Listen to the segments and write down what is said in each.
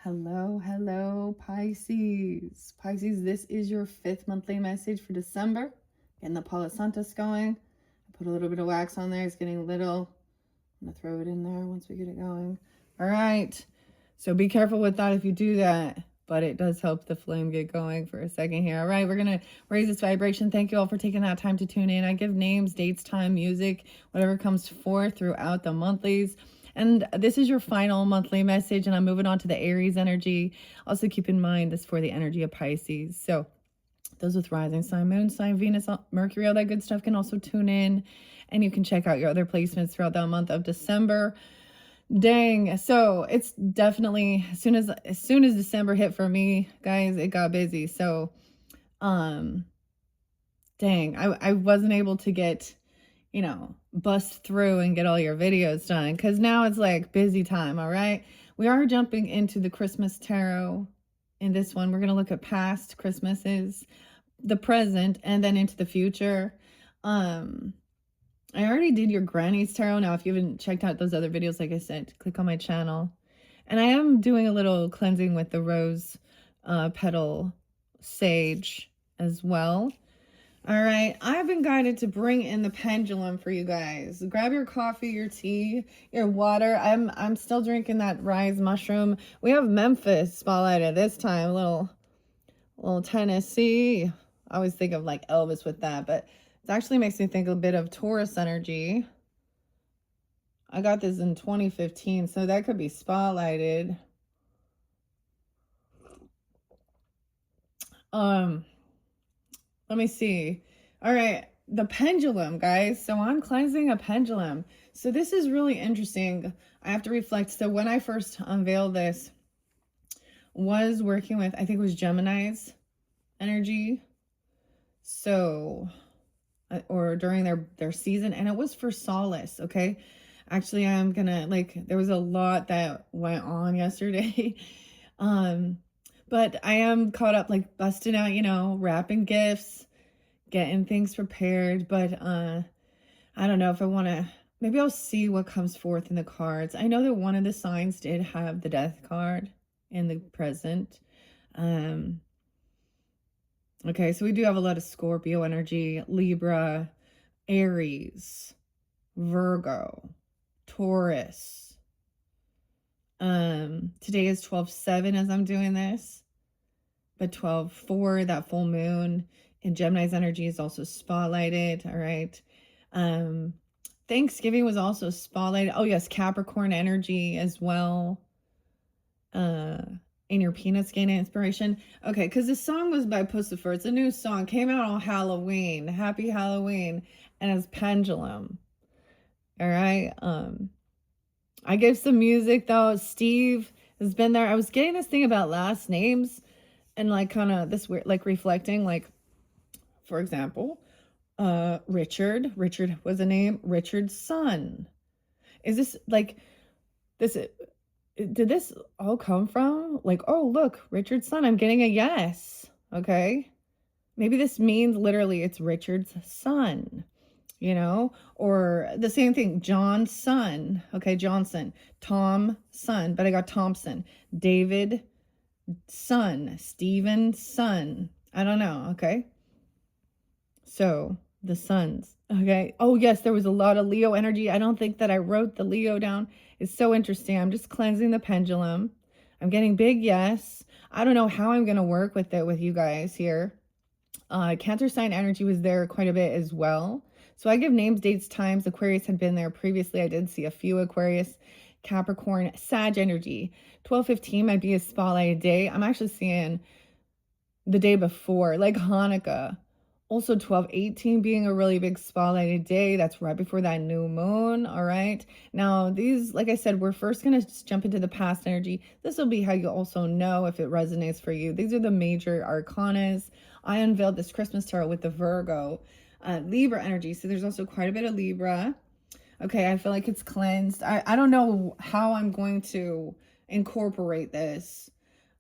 Hello, Pisces. Pisces, this is your 5th monthly message for December. Getting the Palo Santos going. I put a little bit of wax on there. It's getting little. I'm going to throw it in there once we get it going. All right. So be careful with that if you do that. But it does help the flame get going for a second here. All right, we're going to raise this vibration. Thank you all for taking that time to tune in. I give names, dates, time, music, whatever comes forth throughout the monthlies. And this is your final monthly message, and I'm moving on to the Aries energy. Also keep in mind this for the energy of Pisces. So those with rising sign, moon sign, Venus, Mercury, all that good stuff can also tune in. And you can check out your other placements throughout the month of December. Dang. So it's definitely as soon as December hit for me, guys, it got busy. So dang, I wasn't able to get, bust through and get all your videos done because now it's like busy time. All right. We are jumping into the Christmas tarot. In this one, we're going to look at past Christmases, the present, and then into the future. I already did your Granny's Tarot. Now, if you haven't checked out those other videos, like I said, click on my channel. And I am doing a little cleansing with the rose petal sage as well. All right, I've been guided to bring in the pendulum for you guys. Grab your coffee, your tea, your water. I'm still drinking that rise mushroom. We have Memphis spotlighted this time, little Tennessee. I always think of like Elvis with that, but it actually makes me think a bit of Taurus energy. I got this in 2015, so that could be spotlighted. Let me see. All right, the pendulum, guys. So I'm cleansing a pendulum. So this is really interesting. I have to reflect. So when I first unveiled this, was working with, I think it was Gemini's energy. So, or during their season, and it was for solace. Okay. Actually, I'm gonna there was a lot that went on yesterday. But I am caught up busting out, wrapping gifts, getting things prepared. But I don't know if I want to, maybe I'll see what comes forth in the cards. I know that one of the signs did have the death card in the present. Okay, so we do have a lot of Scorpio energy, Libra, Aries, Virgo, Taurus. Today is 12/7 as I'm doing this, but 12/4, that full moon in Gemini's energy is also spotlighted. All right. Thanksgiving was also spotlighted. Oh yes, Capricorn energy as well. In your Peanuts Gain Inspiration. Okay, because this song was by Pussifer. It's a new song. Came out on Halloween. Happy Halloween. And it's Pendulum. All right. I gave some music though. Steve has been there. I was getting this thing about last names and kind of this weird, reflecting, for example, Richard. Richard was a name. Richard's son. Is this this? Did this all come from oh, look, Richard's son? I'm getting a yes. Okay. Maybe this means literally it's Richard's son, or the same thing, John's son. Okay. Johnson, Tom son, but I got Thompson, David son, Stephen son. I don't know. Okay. So the sons. Okay. Oh yes, there was a lot of Leo energy. I don't think that I wrote the Leo down. It's so interesting. I'm just cleansing the pendulum. I'm getting big yes. I don't know how I'm going to work with it with you guys here. Cancer sign energy was there quite a bit as well. So I give names, dates, times. Aquarius had been there previously. I did see a few Aquarius, Capricorn, Sag energy. 12/15 might be a spotlighted day. I'm actually seeing the day before, like Hanukkah. Also 12/18 being a really big spotlighted day. That's right before that new moon. All right. Now these, like I said, we're first going to jump into the past energy. This will be how you also know if it resonates for you. These are the major arcanas. I unveiled this Christmas tarot with the Virgo, Libra energy. So there's also quite a bit of Libra. Okay. I feel like it's cleansed. I don't know how I'm going to incorporate this.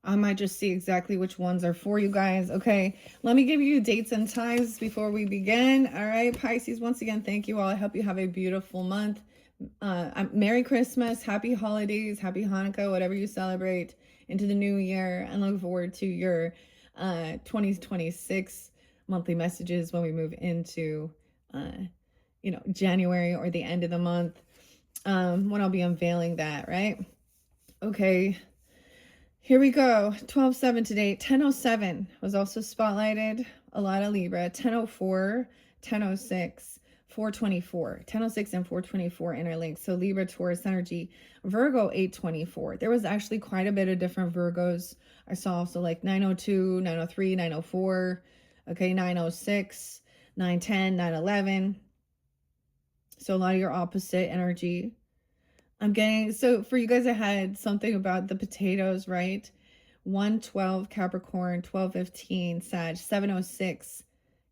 I might just see exactly which ones are for you guys. Okay, let me give you dates and times before we begin. All right, Pisces, once again, thank you all. I hope you have a beautiful month. Merry Christmas, happy holidays, happy Hanukkah, whatever you celebrate into the new year, and look forward to your 2026 monthly messages when we move into January or the end of the month, when I'll be unveiling that, right? Okay, here we go. 12/7 today. 10:07 was also spotlighted. A lot of Libra. 10:04, 10:06, 4:24. 10:06 and 4:24 interlinked. So Libra, Taurus energy. Virgo, 8:24. There was actually quite a bit of different Virgos. I saw also like 9:02, 9:03, 9:04. Okay, 9:06, 9:10, 9:11. So a lot of your opposite energy. I'm getting, so for you guys, I had something about the potatoes, right? 1:12 Capricorn, 12:15 Sag, 7:06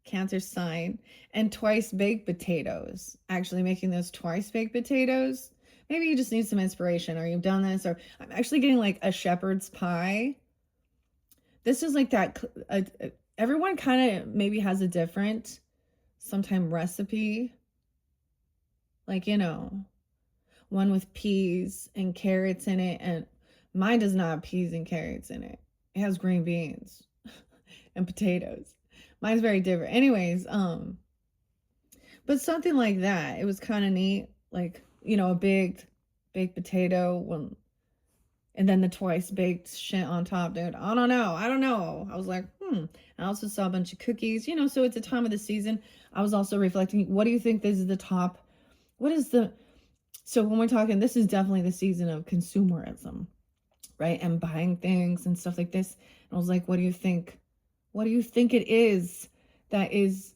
Cancer sign, and twice baked potatoes. Actually making those twice baked potatoes. Maybe you just need some inspiration, or you've done this, or I'm actually getting like a shepherd's pie. This is like that, everyone kind of maybe has a different sometime recipe. Like, one with peas and carrots in it, and mine does not have peas and carrots in it. It has green beans and potatoes. Mine's very different. Anyways, but something like that. It was kind of neat. Like, a baked potato, and then the twice baked shit on top, dude. I don't know. I was like, I also saw a bunch of cookies, so it's a time of the season. I was also reflecting, what do you think this is the top? So when we're talking, this is definitely the season of consumerism, right? And buying things and stuff like this. And I was like, what do you think? What do you think it is that is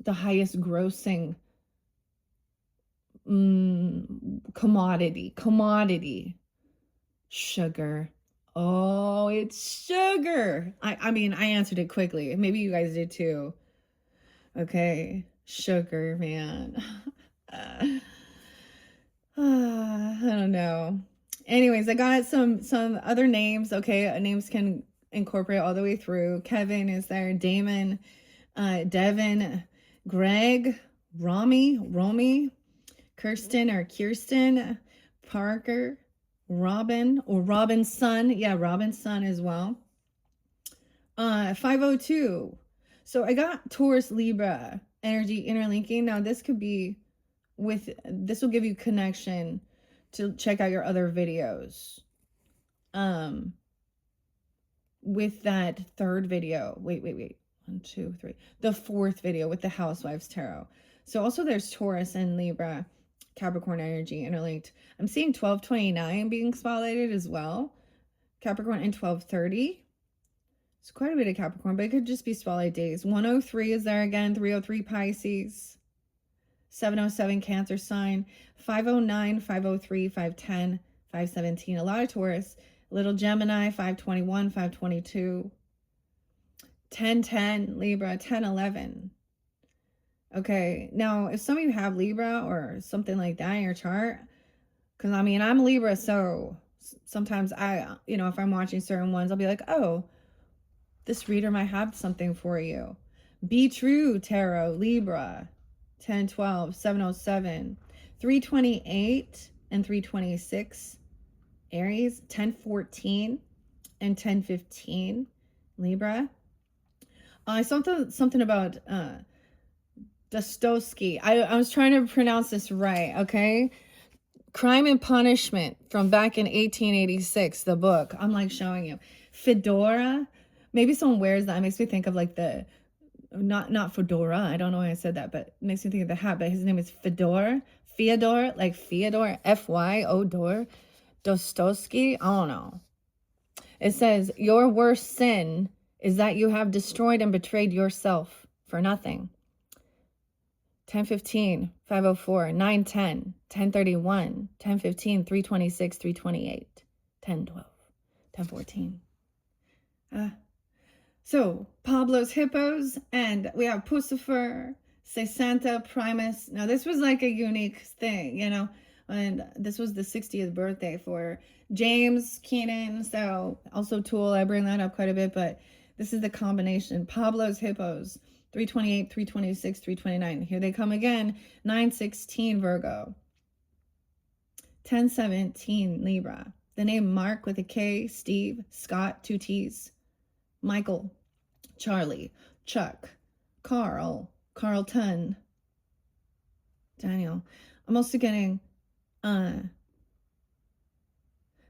the highest grossing commodity? Sugar. Oh, it's sugar. I mean, I answered it quickly. Maybe you guys did too. Okay. Sugar, man. I don't know. Anyways, I got some other names. Okay, names can incorporate all the way through. Kevin is there. Damon, Devin, Greg, Romy, Kirsten, Parker, Robin, or Robinson. Yeah, Robinson as well. 502. So I got Taurus, Libra energy interlinking. Now this could be this will give you connection to check out your other videos. With that third video, wait, 1, 2, 3, the fourth video with the Housewives Tarot. So also there's Taurus and Libra, Capricorn energy interlinked. I'm seeing 12:29 being spotlighted as well. Capricorn and 12:30. It's quite a bit of Capricorn, but it could just be spotlight days. 103 is there again. 303 Pisces. 707 Cancer sign, 509, 503, 510, 517. A lot of Taurus. Little Gemini, 521, 522. 1010 Libra, 1011. Okay, now if some of you have Libra or something like that in your chart, because I mean, I'm Libra, so sometimes if I'm watching certain ones, I'll be like, oh, this reader might have something for you. Be True Tarot, Libra. 1012, 707, 328 and 326 Aries, 1014 and 1015 Libra. I saw something about Dostoevsky. I was trying to pronounce this right, okay? Crime and Punishment from back in 1886, the book. I'm like showing you. Fedora. Maybe someone wears that. It makes me think of like the not fedora, I don't know why I said that, but it makes me think of the hat. But his name is Fyodor, like Fyodor, Fyodor Dostoevsky. I don't know. It says, your worst sin is that you have destroyed and betrayed yourself for nothing. 1015, 504, 910, 1031, 1015, 326, 328, 1012, 1014. So, Pablo's Hippos, and we have Pucifer, Sesanta Primus. Now, this was like a unique thing, and this was the 60th birthday for James Keenan. So, also Tool, I bring that up quite a bit, but this is the combination. Pablo's Hippos, 328, 326, 329. Here they come again, 916 Virgo. 1017 Libra. The name Mark with a K, Steve, Scott, 2 T's, Michael, Charlie, Chuck, Carl, Carlton, Daniel. I'm also getting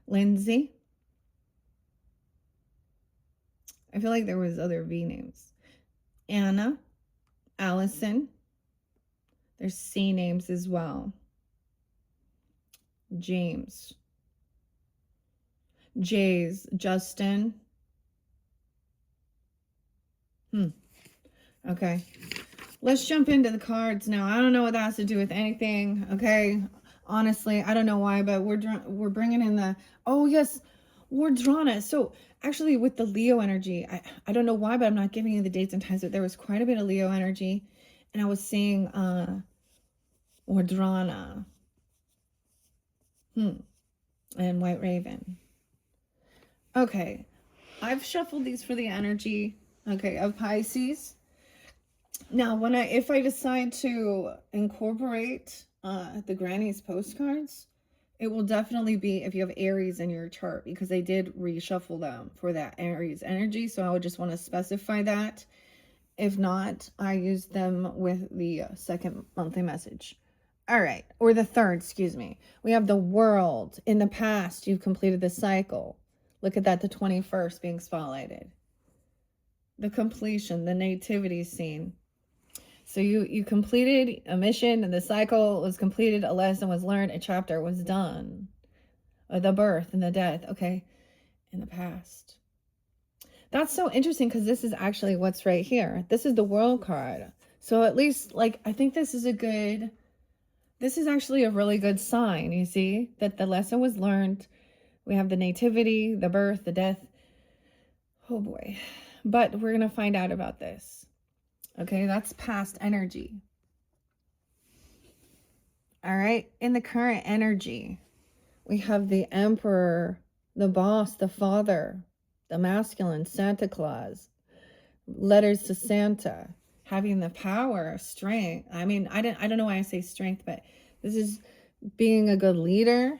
Lindsay. I feel like there was other V names. Anna, Allison. There's C names as well. James. Jay's, Justin. Okay. Let's jump into the cards now. I don't know what that has to do with anything, okay? Honestly, I don't know why, but we're bringing in the, oh yes, Wardrana. So actually with the Leo energy, I don't know why, but I'm not giving you the dates and times, but there was quite a bit of Leo energy, and I was seeing Wardrana and White Raven. Okay, I've shuffled these for the energy, okay, of Pisces. Now, if I decide to incorporate the Granny's postcards, it will definitely be if you have Aries in your chart, because they did reshuffle them for that Aries energy. So I would just want to specify that. If not, I use them with the second monthly message. All right, or the third, excuse me. We have the World. In the past, you've completed the cycle. Look at that, the 21st being spotlighted. The completion, the nativity scene. So you completed a mission, and the cycle was completed, a lesson was learned, a chapter was done. The birth and the death, okay, in the past. That's so interesting, because this is actually what's right here. This is the World card. So at least, like, I think this is actually a really good sign, you see, that the lesson was learned. We have the nativity, the birth, the death. Oh boy. But we're going to find out about this. Okay, that's past energy. All right, in the current energy, we have the Emperor, the boss, the father, the masculine, Santa Claus, letters to Santa, having the power, strength. I mean, I don't know why I say strength, but this is being a good leader.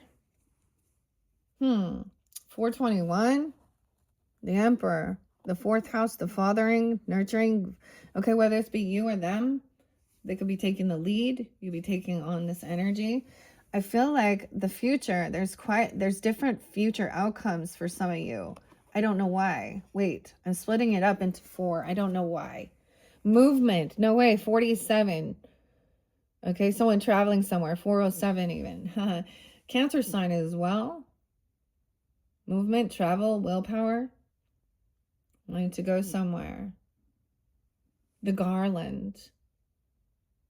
421, the Emperor, the fourth house, the fathering, nurturing. Okay, whether it's be you or them, they could be taking the lead. You'd be taking on this energy. I feel like the future, there's different future outcomes for some of you. I don't know why. Wait, I'm splitting it up into 4. I don't know why. Movement, no way, 47. Okay, someone traveling somewhere, 407 even. Cancer sign as well. Movement, travel, willpower. Wanting to go somewhere. The Garland.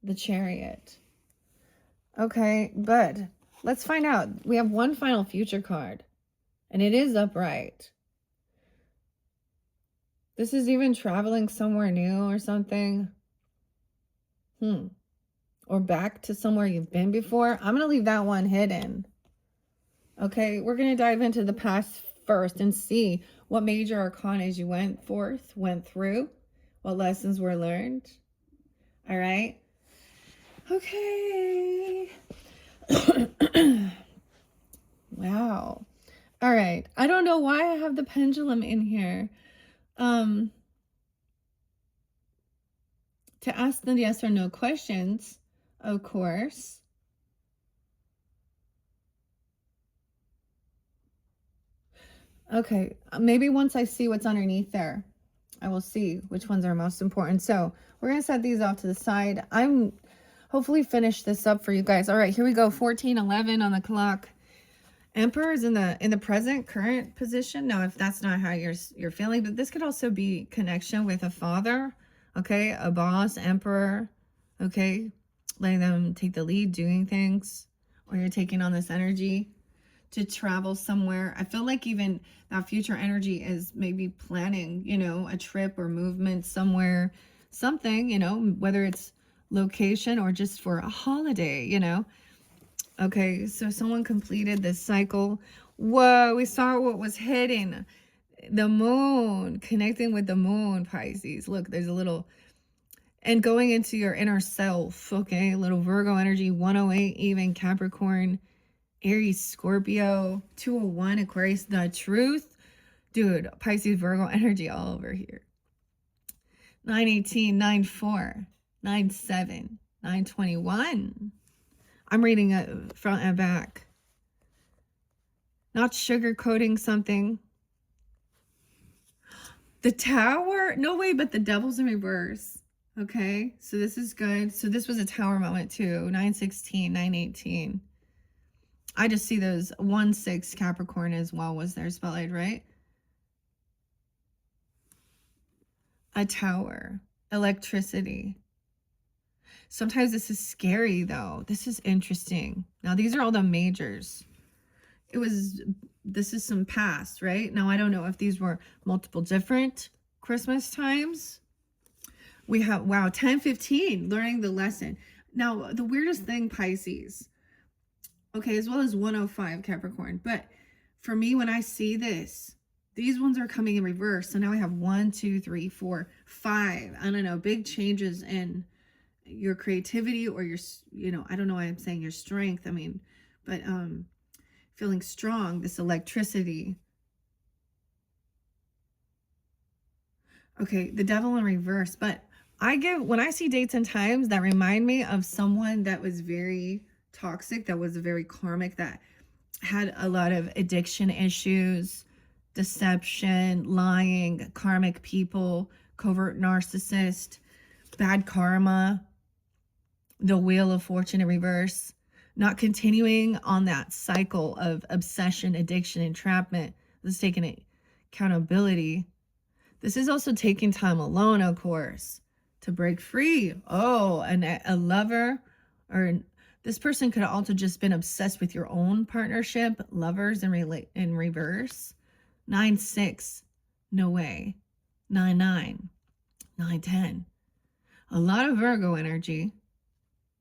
The Chariot. Okay, but let's find out. We have one final future card, and it is upright. This is even traveling somewhere new or something. Or back to somewhere you've been before. I'm going to leave that one hidden. Okay, we're going to dive into the past first and see what major arcanas you went through, what lessons were learned. All right. Okay. Wow. All right. I don't know why I have the pendulum in here. To ask the yes or no questions, of course. Okay, maybe once I see what's underneath there, I will see which ones are most important. So we're going to set these off to the side. I'm hopefully finish this up for you guys. All right, here we go. 14:11 on the clock. Emperor is in the present current position. Now, if that's not how you're feeling, but this could also be connection with a father, okay, a boss, emperor, okay, letting them take the lead, doing things, or you're taking on this energy to travel somewhere. I feel like even that future energy is maybe planning, a trip or movement somewhere, something, whether it's location or just for a holiday, Okay, so someone completed this cycle. Whoa, we saw what was hidden. The moon, connecting with the moon, Pisces. Look, there's a little, and going into your inner self, okay? A little Virgo energy, 108 even, Capricorn. Aries, Scorpio, 201, Aquarius, the truth. Dude, Pisces, Virgo energy all over here. 918, 94, 97, 921. I'm reading it front and back. Not sugarcoating something. The Tower? No way, but the Devil's in reverse. Okay, so this is good. So this was a Tower moment too. 916, 918. I just see those 1-6 Capricorn as well was there spotlight, right? A Tower. Electricity. Sometimes this is scary though. This is interesting. Now these are all the majors. This is some past, right? Now I don't know if these were multiple different Christmas times. We have, wow, 1015, learning the lesson. Now the weirdest thing, Pisces, okay, as well as 105 Capricorn, but for me, when I see this, these ones are coming in reverse. So now I have 1, 2, 3, 4, 5. I don't know, big changes in your creativity or your, I don't know why I'm saying your strength. I mean, but feeling strong, this electricity. Okay, the Devil in reverse. But when I see dates and times that remind me of someone that was very toxic, that was very karmic, that had a lot of addiction issues, deception, lying, karmic people, covert narcissist, bad karma, the Wheel of Fortune in reverse, not continuing on that cycle of obsession, addiction, entrapment. This is taking accountability. This is also taking time alone, of course, to break free. Oh, and a lover, or this person could have also just been obsessed with your own partnership. Lovers in reverse. 9-6, no way. 9-9, 9-10. A lot of Virgo energy.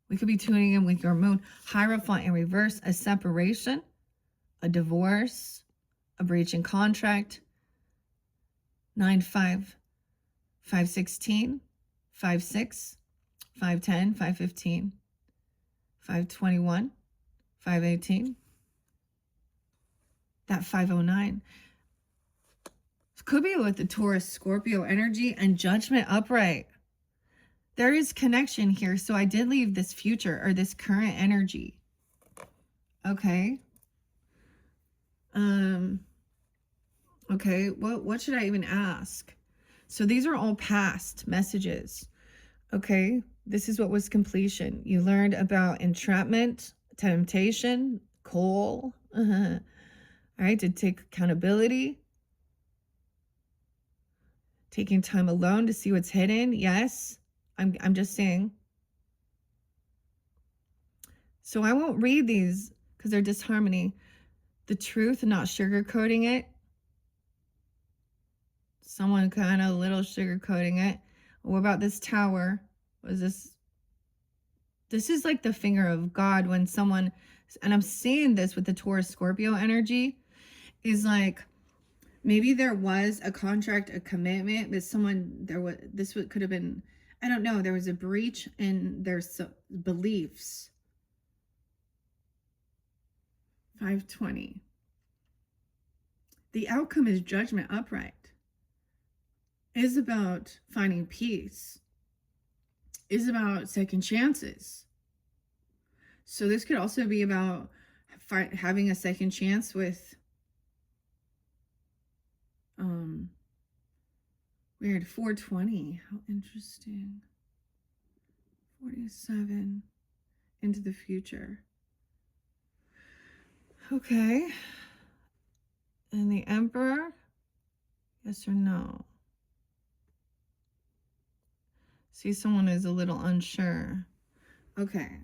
We could be tuning in with your moon. Hierophant in reverse, a separation, a divorce, a breach in contract. 9-5, 5-16, 5-6, 5-10, 5-15, 5-21, 5-18. That 5-09. Could be with the Taurus, Scorpio energy and Judgment upright. There is connection here. So I did leave this future or this current energy. Okay. Okay, what should I even ask? So these are all past messages. Okay, this is what was completion. You learned about entrapment, temptation, coal. All right, to take accountability. Taking time alone to see what's hidden. Yes, I'm just saying. So I won't read these because they're disharmony. The truth, not sugarcoating it. Someone kind of a little sugarcoating it. What about this Tower? Was this? This is like the finger of God when someone, and I'm seeing this with the Taurus Scorpio energy, is like maybe there was a contract, a commitment with someone. Could have been, I don't know. There was a breach in their beliefs. 520. The outcome is Judgment upright. Is about finding peace. Is about second chances. So this could also be about having a second chance with weird 420. How interesting. 47 into the future. Okay. And the Emperor? Yes or no? See, someone is a little unsure. Okay.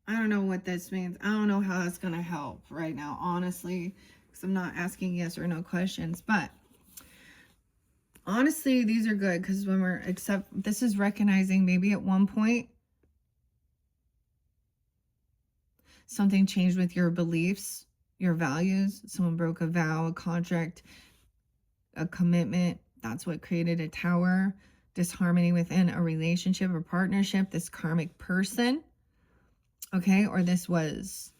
I don't know what this means. I don't know how that's going to help right now, honestly, because I'm not asking yes or no questions. But honestly, these are good because this is recognizing maybe at one point something changed with your beliefs, your values. Someone broke a vow, a contract, a commitment. That's what created a Tower. Disharmony within a relationship or partnership, this karmic person. Okay, or this was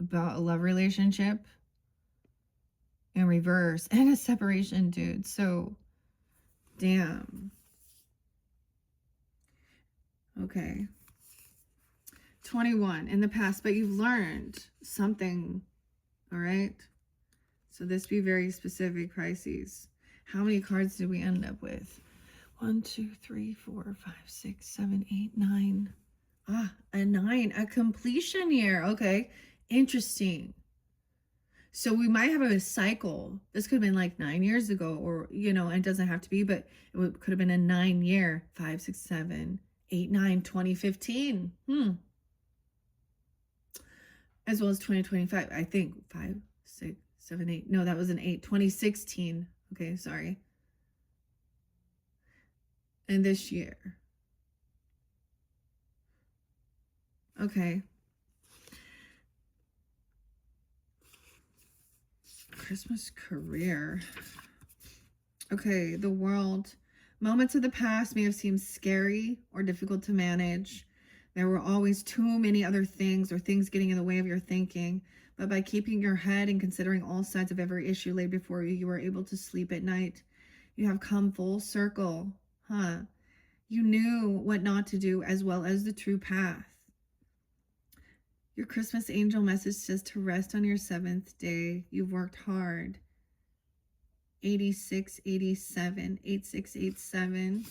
about a love relationship in reverse and a separation, dude. So, damn. Okay. 21 in the past, but you've learned something, all right? So this be very specific, Pisces. How many cards did we end up with? 1, 2, 3, 4, 5, 6, 7, 8, 9. Ah, a 9, a completion year. Okay, interesting. So we might have a cycle. This could have been like 9 years ago, or, you know, it doesn't have to be, but it could have been a 9-year, 5, 6, 7, 8, 9, 2015. As well as 2025, I think 5, 6, 7, 8. No, that was an 8. 2016. Okay, sorry. And this year. Okay. Christmas career. Okay, the world. Moments of the past may have seemed scary or difficult to manage. There were always too many other things or things getting in the way of your thinking. But by keeping your head and considering all sides of every issue laid before you, you were able to sleep at night. You have come full circle, huh? You knew what not to do as well as the true path. Your Christmas angel message says to rest on your 7th day. You've worked hard. 86, 87, 8687.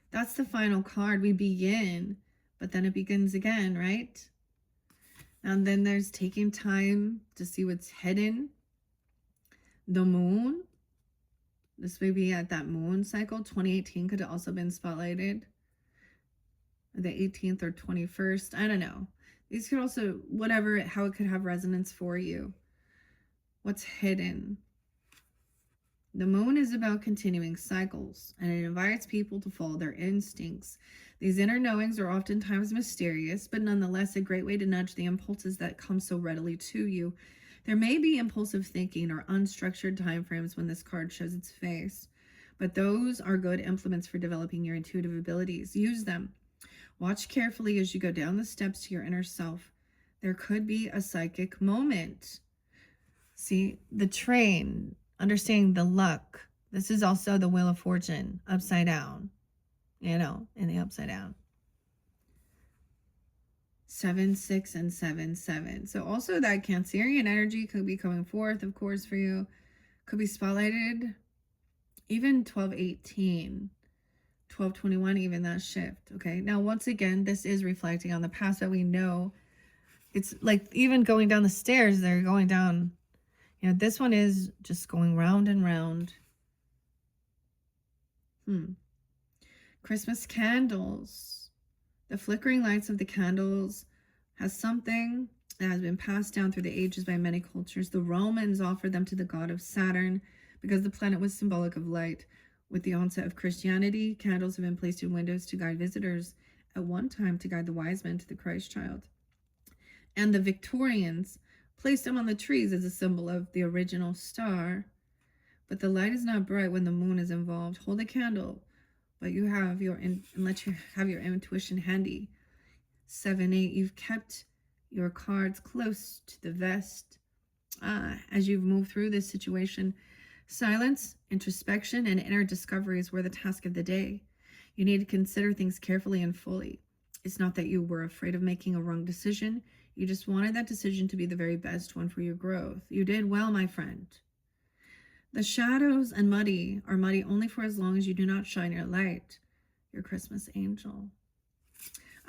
That's the final card. We begin, but then it begins again, right? And then there's taking time to see what's hidden. The moon. This may be at that moon cycle. 2018 could have also been spotlighted. The 18th or 21st. I don't know. These could also, whatever, how it could have resonance for you. What's hidden? The moon is about continuing cycles, and it invites people to follow their instincts. These inner knowings are oftentimes mysterious, but nonetheless a great way to nudge the impulses that come so readily to you. There may be impulsive thinking or unstructured timeframes when this card shows its face, but those are good implements for developing your intuitive abilities. Use them. Watch carefully as you go down the steps to your inner self. There could be a psychic moment. See, the train, understanding the luck. This is also the Wheel of Fortune, upside down, you know, in the upside down. 7, 6, and 7, 7. So also that Cancerian energy could be coming forth, of course, for you. Could be spotlighted. Even 12, 18. 1221, even that shift. Okay, now once again, this is reflecting on the past, that we know it's like even going down the stairs, they're going down, you know, this one is just going round and round. Christmas candles. The flickering lights of the candles has something that has been passed down through the ages by many cultures. The Romans offered them to the god of Saturn because the planet was symbolic of light. With the onset of Christianity, candles have been placed in windows to guide visitors, at one time to guide the wise men to the Christ child. And the Victorians placed them on the trees as a symbol of the original star. But the light is not bright when the moon is involved. Hold a candle, but you have and let you have your intuition handy. 7, 8, you've kept your cards close to the vest as you've moved through this situation. Silence, introspection, and inner discoveries were the task of the day. You need to consider things carefully and fully. It's not that you were afraid of making a wrong decision. You just wanted that decision to be the very best one for your growth. You did well, my friend. The shadows and muddy are muddy only for as long as you do not shine your light. Your Christmas angel.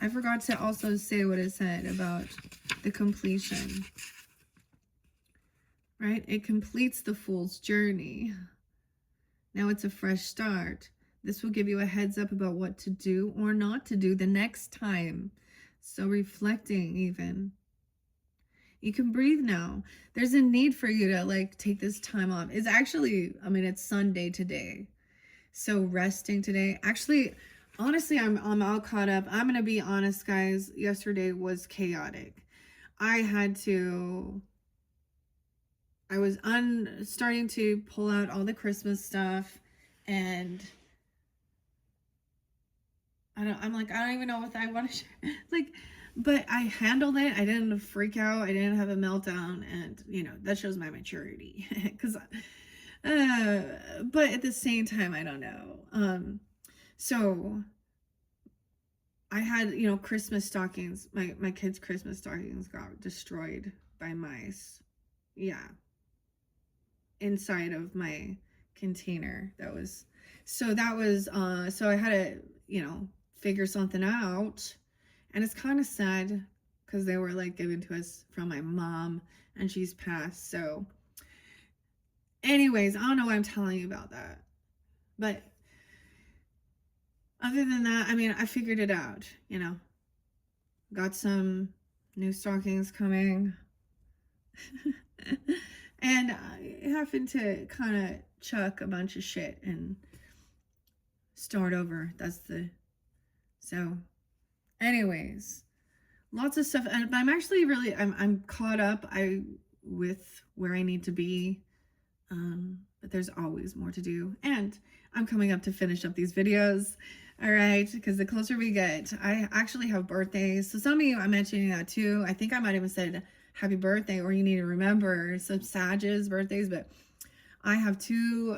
I forgot to also say what it said about the completion. Right? It completes the fool's journey. Now it's a fresh start. This will give you a heads up about what to do or not to do the next time. So reflecting even. You can breathe now. There's a need for you to like take this time off. It's actually, I mean, it's Sunday today. So resting today. Actually, honestly, I'm all caught up. I'm going to be honest, guys. Yesterday was chaotic. I was starting to pull out all the Christmas stuff, and I'm like, I don't even know what I want to share. Like, But I handled it. I didn't freak out. I didn't have a meltdown. And, that shows my maturity. Because, but at the same time, I don't know. So I had, Christmas stockings. My kids' Christmas stockings got destroyed by mice. Yeah. Inside of my container. So I had to, figure something out. And it's kind of sad because they were like given to us from my mom and she's passed. So, anyways, I don't know why I'm telling you about that. But other than that, I mean, I figured it out, Got some new stockings coming. And I happened to kind of chuck a bunch of shit and start over. So, anyways, lots of stuff. And I'm actually really, I'm caught up with where I need to be. But there's always more to do. And I'm coming up to finish up these videos. All right, because the closer we get, I actually have birthdays. So some of you, I'm mentioning that too. I think I might have said happy birthday, or you need to remember some Sages birthdays, but I have two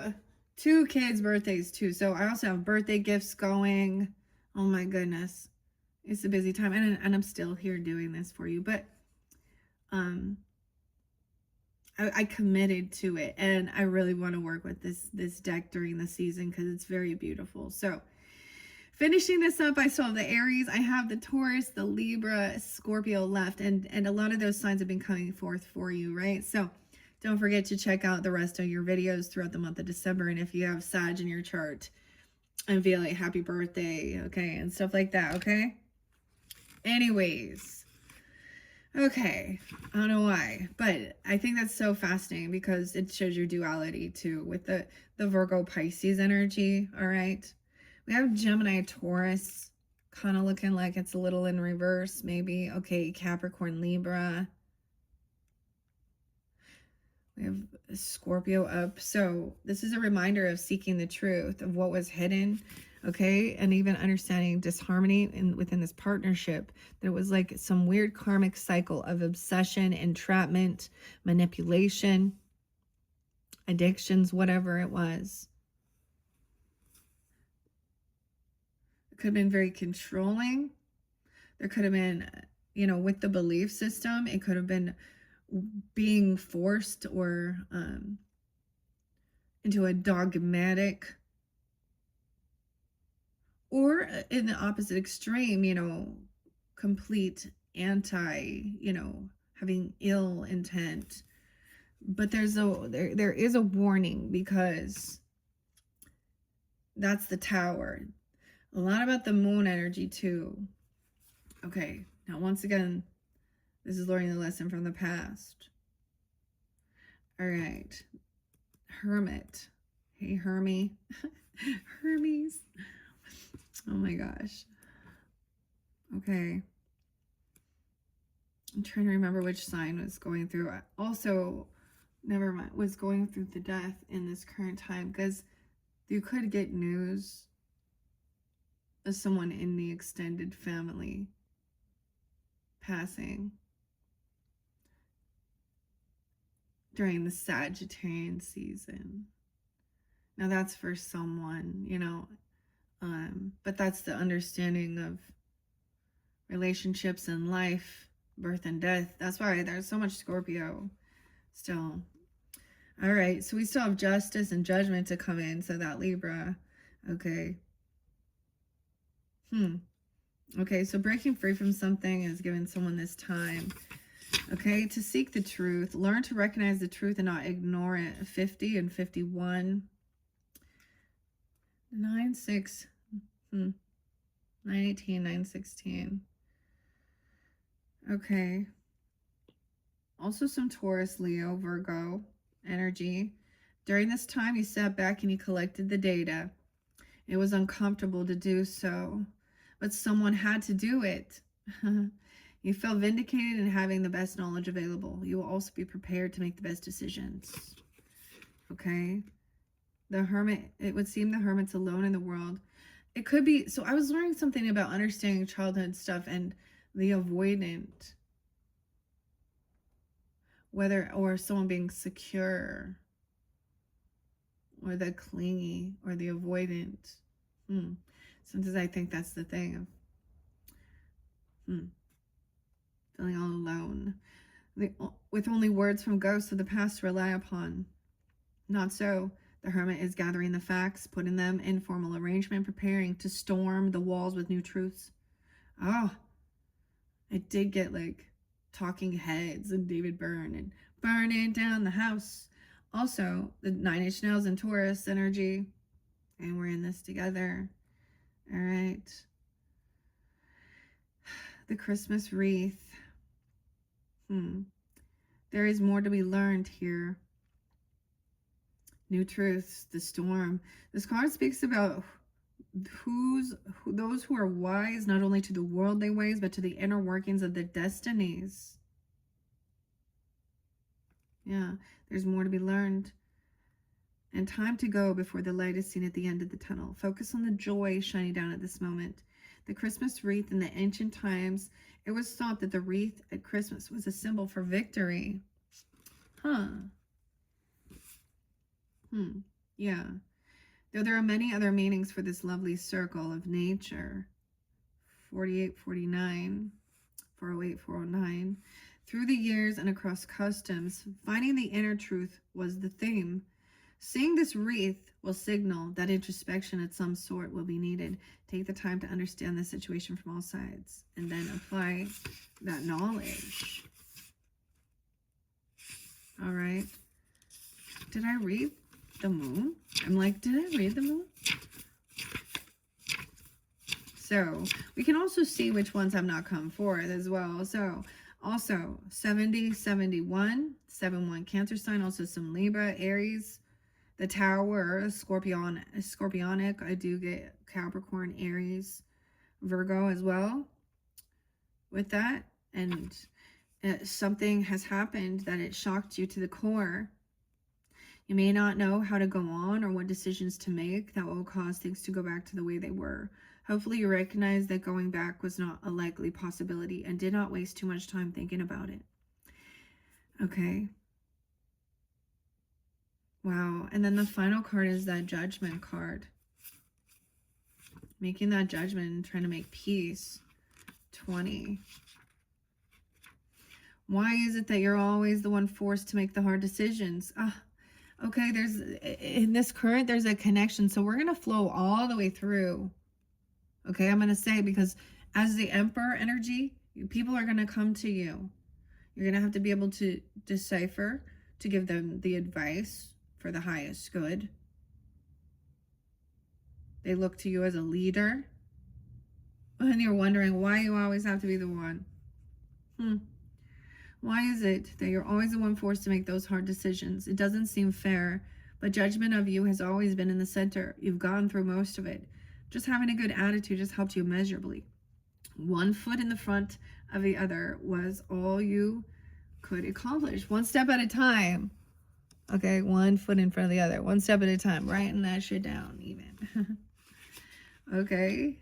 kids' birthdays too. So I also have birthday gifts going. Oh my goodness. It's a busy time, and I'm still here doing this for you, but I committed to it, and I really want to work with this deck during the season because it's very beautiful. So finishing this up, I still have the Aries, I have the Taurus, the Libra, Scorpio left, and a lot of those signs have been coming forth for you, right? So don't forget to check out the rest of your videos throughout the month of December, and if you have Sag in your chart, and feel like happy birthday, okay, and stuff like that, okay? Anyways, okay, I don't know why, but I think that's so fascinating because it shows your duality too with the Virgo Pisces energy, all right? We have Gemini Taurus, kind of looking like it's a little in reverse, maybe. Okay, Capricorn Libra. We have Scorpio up. So this is a reminder of seeking the truth of what was hidden, okay? And even understanding disharmony within this partnership. There was like some weird karmic cycle of obsession, entrapment, manipulation, addictions, whatever it was. It could have been very controlling. There could have been, with the belief system, it could have been being forced or into a dogmatic, or in the opposite extreme, complete anti, having ill intent. But there is a warning because that's the Tower. A lot about the moon energy too. Okay, now once again, this is learning the lesson from the past. All right. Hermit. Hey, Hermie. Hermes. Oh my gosh. Okay. I'm trying to remember which sign was going through. Also, never mind, was going through the death in this current time, because you could get news of someone in the extended family passing during the Sagittarian season. Now that's for someone, but that's the understanding of relationships and life, birth and death. That's why there's so much Scorpio still. All right, so we still have justice and judgment to come in. So that Libra, okay. Okay, so breaking free from something is giving someone this time. Okay, to seek the truth, learn to recognize the truth and not ignore it. 50 and 51. 9, 6, 918, 916. Okay. Also some Taurus, Leo, Virgo energy. During this time, you sat back and you collected the data. It was uncomfortable to do so, but someone had to do it. You felt vindicated in having the best knowledge available. You will also be prepared to make the best decisions. Okay. The Hermit, it would seem the Hermit's alone in the world. It could be, so I was learning something about understanding childhood stuff, and the avoidant, or someone being secure, or the clingy, or the avoidant. Sometimes I think that's the thing of feeling all alone. With only words from ghosts of the past to rely upon. Not so. The hermit is gathering the facts, putting them in formal arrangement, preparing to storm the walls with new truths. It did get like Talking Heads and David Byrne and burning down the house. Also, the 9-inch nails and Taurus energy. And we're in this together. All right. The Christmas wreath. There is more to be learned here. New truths, the storm. This card speaks about those who are wise, not only to the worldly ways, but to the inner workings of their destinies. Yeah, there's more to be learned. And time to go before the light is seen at the end of the tunnel. Focus on the joy shining down at this moment. The Christmas wreath in the ancient times, it was thought that the wreath at Christmas was a symbol for victory. Yeah. Though there are many other meanings for this lovely circle of nature. 4849, 408, 409. Through the years and across customs, finding the inner truth was the theme. Seeing this wreath will signal that introspection of some sort will be needed. Take the time to understand the situation from all sides and then apply that knowledge. All right. Did I read the moon? I'm like, did I read the moon? So we can also see which ones have not come forth as well. So also 70, 71, 7-1 Cancer sign, also some Libra, Aries, the Tower, Scorpionic. I do get Capricorn, Aries, Virgo as well with that. And something has happened that it shocked you to the core. You may not know how to go on or what decisions to make that will cause things to go back to the way they were. Hopefully you recognize that going back was not a likely possibility and did not waste too much time thinking about it. Okay. Wow. And then the final card is that Judgment card. Making that judgment and trying to make peace. 20. Why is it that you're always the one forced to make the hard decisions? Okay, in this current, there's a connection. So we're going to flow all the way through. Okay, I'm going to say, because as the Emperor energy, people are going to come to you. You're going to have to be able to decipher, to give them the advice for the highest good. They look to you as a leader. And you're wondering why you always have to be the one. Why is it that you're always the one forced to make those hard decisions? It doesn't seem fair, but judgment of you has always been in the center. You've gone through most of it. Just having a good attitude just helped you immeasurably. One foot in the front of the other was all you could accomplish. One step at a time. Okay, one foot in front of the other. One step at a time. Writing that shit down even. Okay.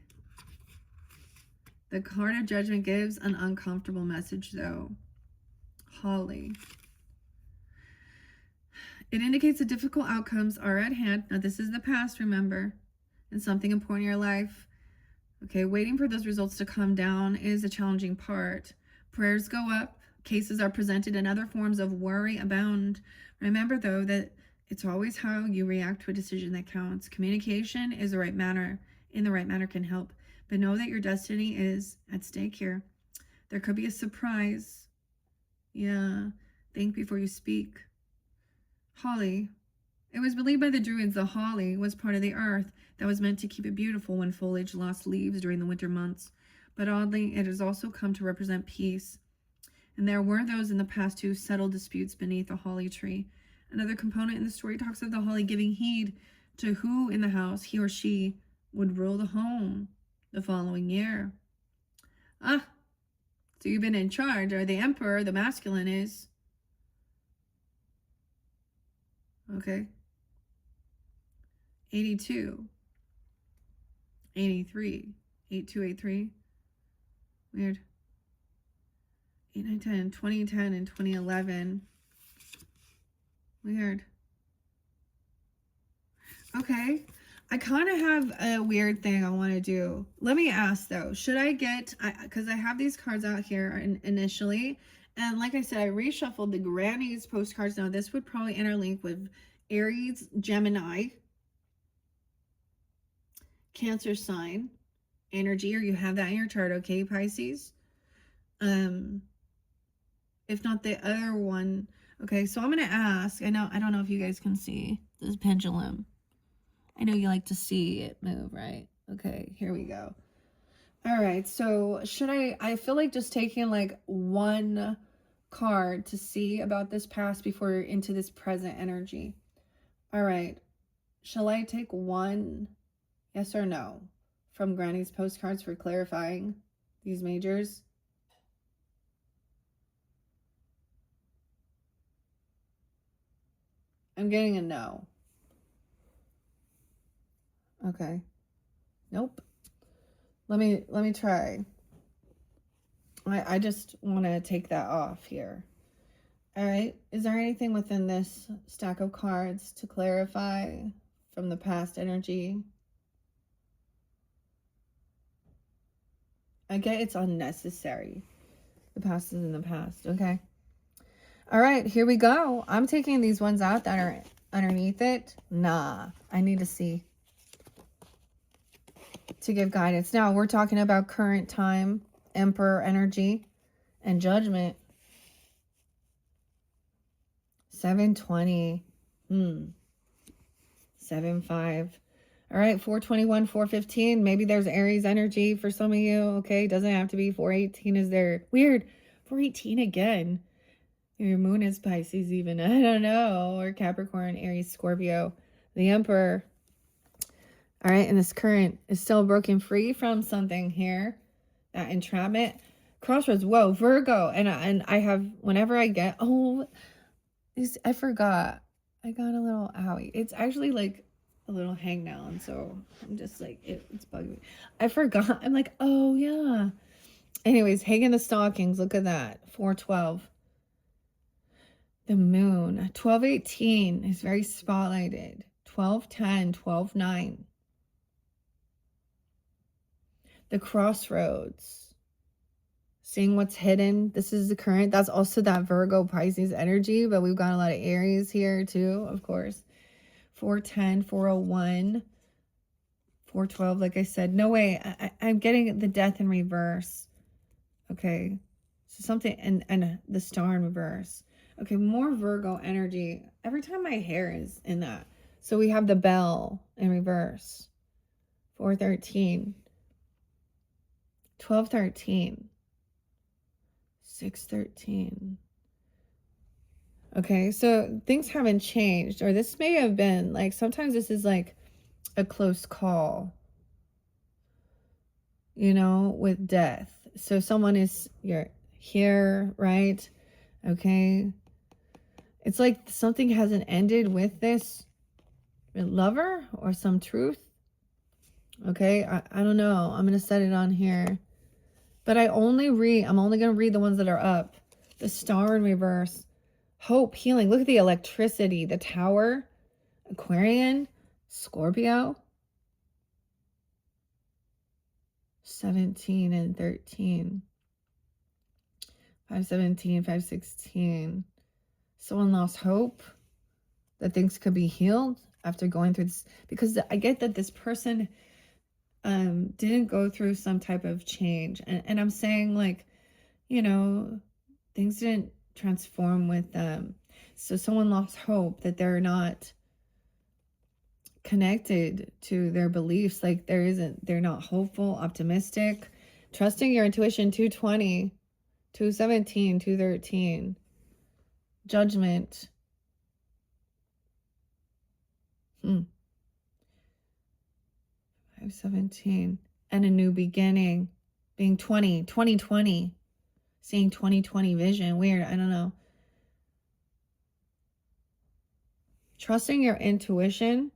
The card of judgment gives an uncomfortable message though. Holly. It indicates that difficult outcomes are at hand. Now this is the past, remember, and something important in your life. Okay, waiting for those results to come down is a challenging part. Prayers go up, cases are presented, and other forms of worry abound. Remember though that it's always how you react to a decision that counts. Communication is the right manner, in the right manner can help, but know that your destiny is at stake here. There could be a surprise. Yeah, think before you speak. Holly. It was believed by the Druids the holly was part of the earth that was meant to keep it beautiful when foliage lost leaves during the winter months. But oddly, it has also come to represent peace. And there were those in the past who settled disputes beneath a holly tree. Another component in the story talks of the holly giving heed to who in the house he or she would rule the home the following year. So you've been in charge, or the emperor, the masculine is. Okay. 82. 83. 8283. Weird. 8, 9, 10, 2010 and 2011. Weird. Okay. I kind of have a weird thing I want to do. Let me ask though, should I get, because I have these cards out here initially, and like I said, I reshuffled the Granny's postcards. Now this would probably interlink with Aries, Gemini, Cancer sign energy, or you have that in your chart, okay, Pisces? If not the other one. Okay, so I'm gonna ask. I don't know if you guys can see this pendulum. I know you like to see it move, right? Okay, here we go. All right, so should I feel like just taking like one card to see about this past before you're into this present energy. All right, shall I take one, yes or no, from Granny's postcards for clarifying these majors? I'm getting a no. Okay. Nope. Let me try. I just want to take that off here. All right. Is there anything within this stack of cards to clarify from the past energy? I get it's unnecessary. The past is in the past. Okay. All right. Here we go. I'm taking these ones out that are underneath it. Nah. I need to see to give guidance. Now we're talking about current time, Emperor energy, and Judgment. 720. 7-5. All right, 421, 415. Maybe there's Aries energy for some of you. Okay, doesn't have to be 418. Is there? Weird. 418 again. Your moon is Pisces even. I don't know. Or Capricorn, Aries, Scorpio. The Emperor. All right, and this current is still broken free from something here. That entrapment. Crossroads. Whoa, Virgo. And I have, whenever I get, I forgot. I got a little owie. It's actually like a little hangnail, so I'm just like, it's bugging me. I forgot. I'm like, oh yeah. Anyways, hanging the stockings. Look at that. 412. The moon. 1218 is very spotlighted. 1210, 12-9. The crossroads. Seeing what's hidden. This is the current. That's also that Virgo Pisces energy, but we've got a lot of Aries here too, of course. 410, 401, 412, like I said. No way. I'm getting the death in reverse. Okay. So something, and the star in reverse. Okay, more Virgo energy. Every time my hair is in that. So we have the bell in reverse. 413. 1213. 613. Okay, so things haven't changed, or this may have been like, sometimes this is like a close call, you know, with death. So someone is, you're here, right? Okay. It's like something hasn't ended with this lover or some truth. Okay, I don't know. I'm going to set it on here. But I'm only going to read the ones that are up. The star in reverse. Hope, healing. Look at the electricity. The tower. Aquarian. Scorpio. 17 and 13. 517, 516. Someone lost hope that things could be healed after going through this. Because I get that this person didn't go through some type of change. And I'm saying, like, you know, things didn't transform with them. So someone lost hope that they're not connected to their beliefs. Like they're not hopeful, optimistic, trusting your intuition. 220, 217, 213. Judgment. 517. And a new beginning. Being 2020. Seeing 2020 vision. Weird. I don't know. Trusting your intuition.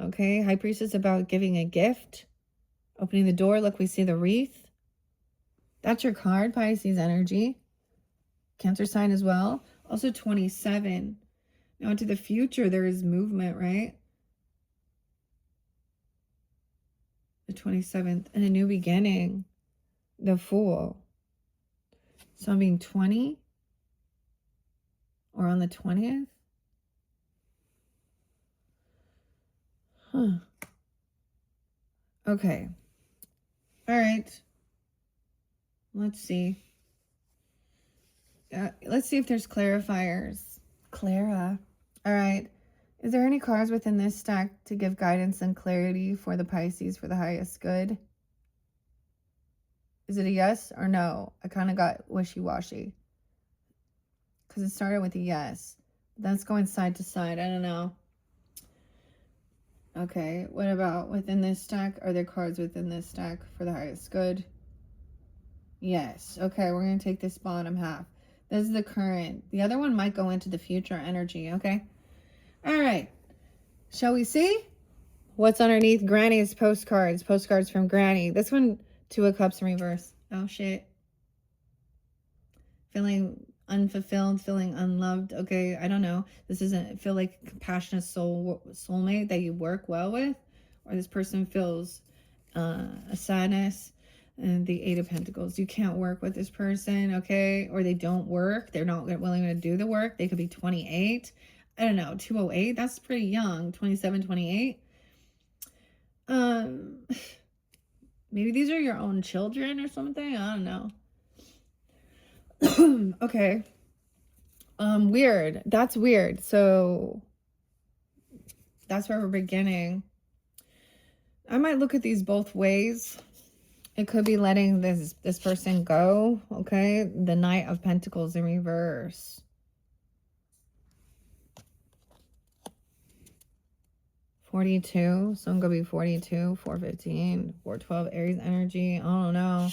Okay. High Priestess about giving a gift. Opening the door. Look, we see the wreath. That's your card, Pisces energy. Cancer sign as well. Also 27. Now into the future, there is movement, right? The 27th. And a new beginning. The Fool. So I'm being 20. Or on the 20th. Huh. Okay. All right. Let's see. Let's see if there's clarifiers. Clara. All right. Is there any cards within this stack to give guidance and clarity for the Pisces for the highest good? Is it a yes or no? I kind of got wishy-washy. Because it started with a yes. That's going side to side. I don't know. Okay. What about within this stack? Are there cards within this stack for the highest good? Yes. Okay. We're going to take this bottom half. This is the current. The other one might go into the future energy. Okay. All right. Shall we see? What's underneath Granny's postcards? Postcards from Granny. This one, Two of Cups in reverse. Oh, shit. Feeling unfulfilled, feeling unloved. Okay, I don't know. This doesn't feel like a compassionate soulmate that you work well with. Or this person feels a sadness. And the Eight of Pentacles. You can't work with this person, okay? Or they don't work. They're not willing to do the work. They could be 28. I don't know, 208. That's pretty young. 27, 28. Maybe these are your own children or something. I don't know. Okay. Weird. That's weird. So that's where we're beginning. I might look at these both ways. It could be letting this person go, okay? The Knight of Pentacles in reverse. $42. So I'm going to be 42, 415, 412. Aries energy. I don't know.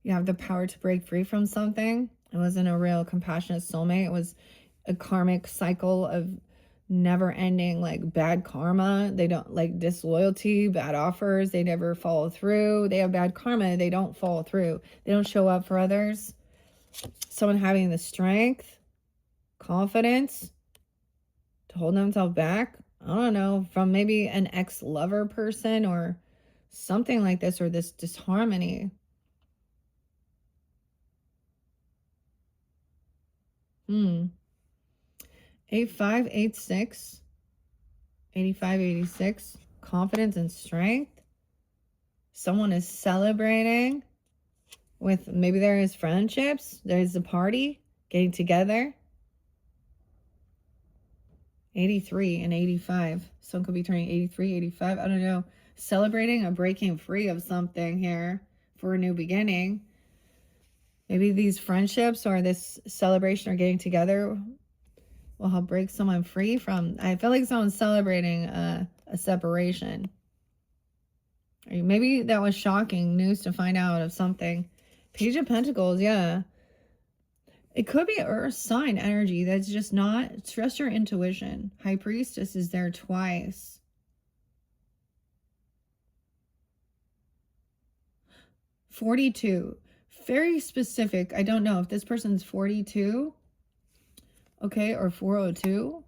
You have the power to break free from something. It wasn't a real compassionate soulmate. It was a karmic cycle of never ending, like, bad karma. They don't, like, disloyalty, bad offers. They never follow through. They have bad karma. They don't follow through. They don't show up for others. Someone having the strength, confidence to hold themselves back. I don't know, from maybe an ex-lover person or something like this, or this disharmony. 8586, 8586. Confidence and strength. Someone is celebrating with, maybe there is friendships. There's a party, getting together. 83 and 85. Someone could be turning 83, 85. I don't know. Celebrating a breaking free of something here for a new beginning. Maybe these friendships or this celebration or getting together will help break someone free from. I feel like someone's celebrating a separation. Or maybe that was shocking news to find out of something. Page of Pentacles, yeah. It could be Earth sign energy that's just not. Trust your intuition. High Priestess is there twice. $42. Very specific. I don't know if this person's 42. Okay, or 402.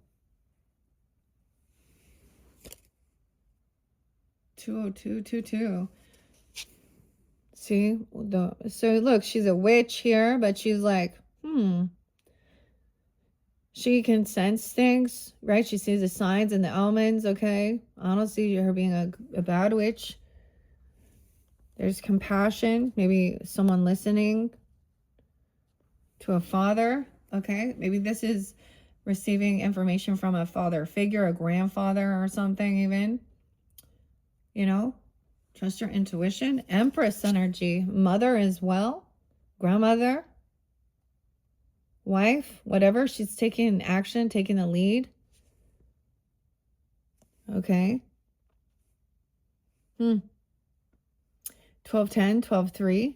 202, 22. See? So look, she's a witch here, but she's like, she can sense things, right? She sees the signs and the omens, okay? I don't see her being a bad witch. There's compassion, maybe someone listening to a father, okay? Maybe this is receiving information from a father figure, a grandfather or something even. You know, trust your intuition. Empress energy, mother as well, grandmother, wife, whatever. She's taking action, taking the lead. Okay. 1210, 12-3.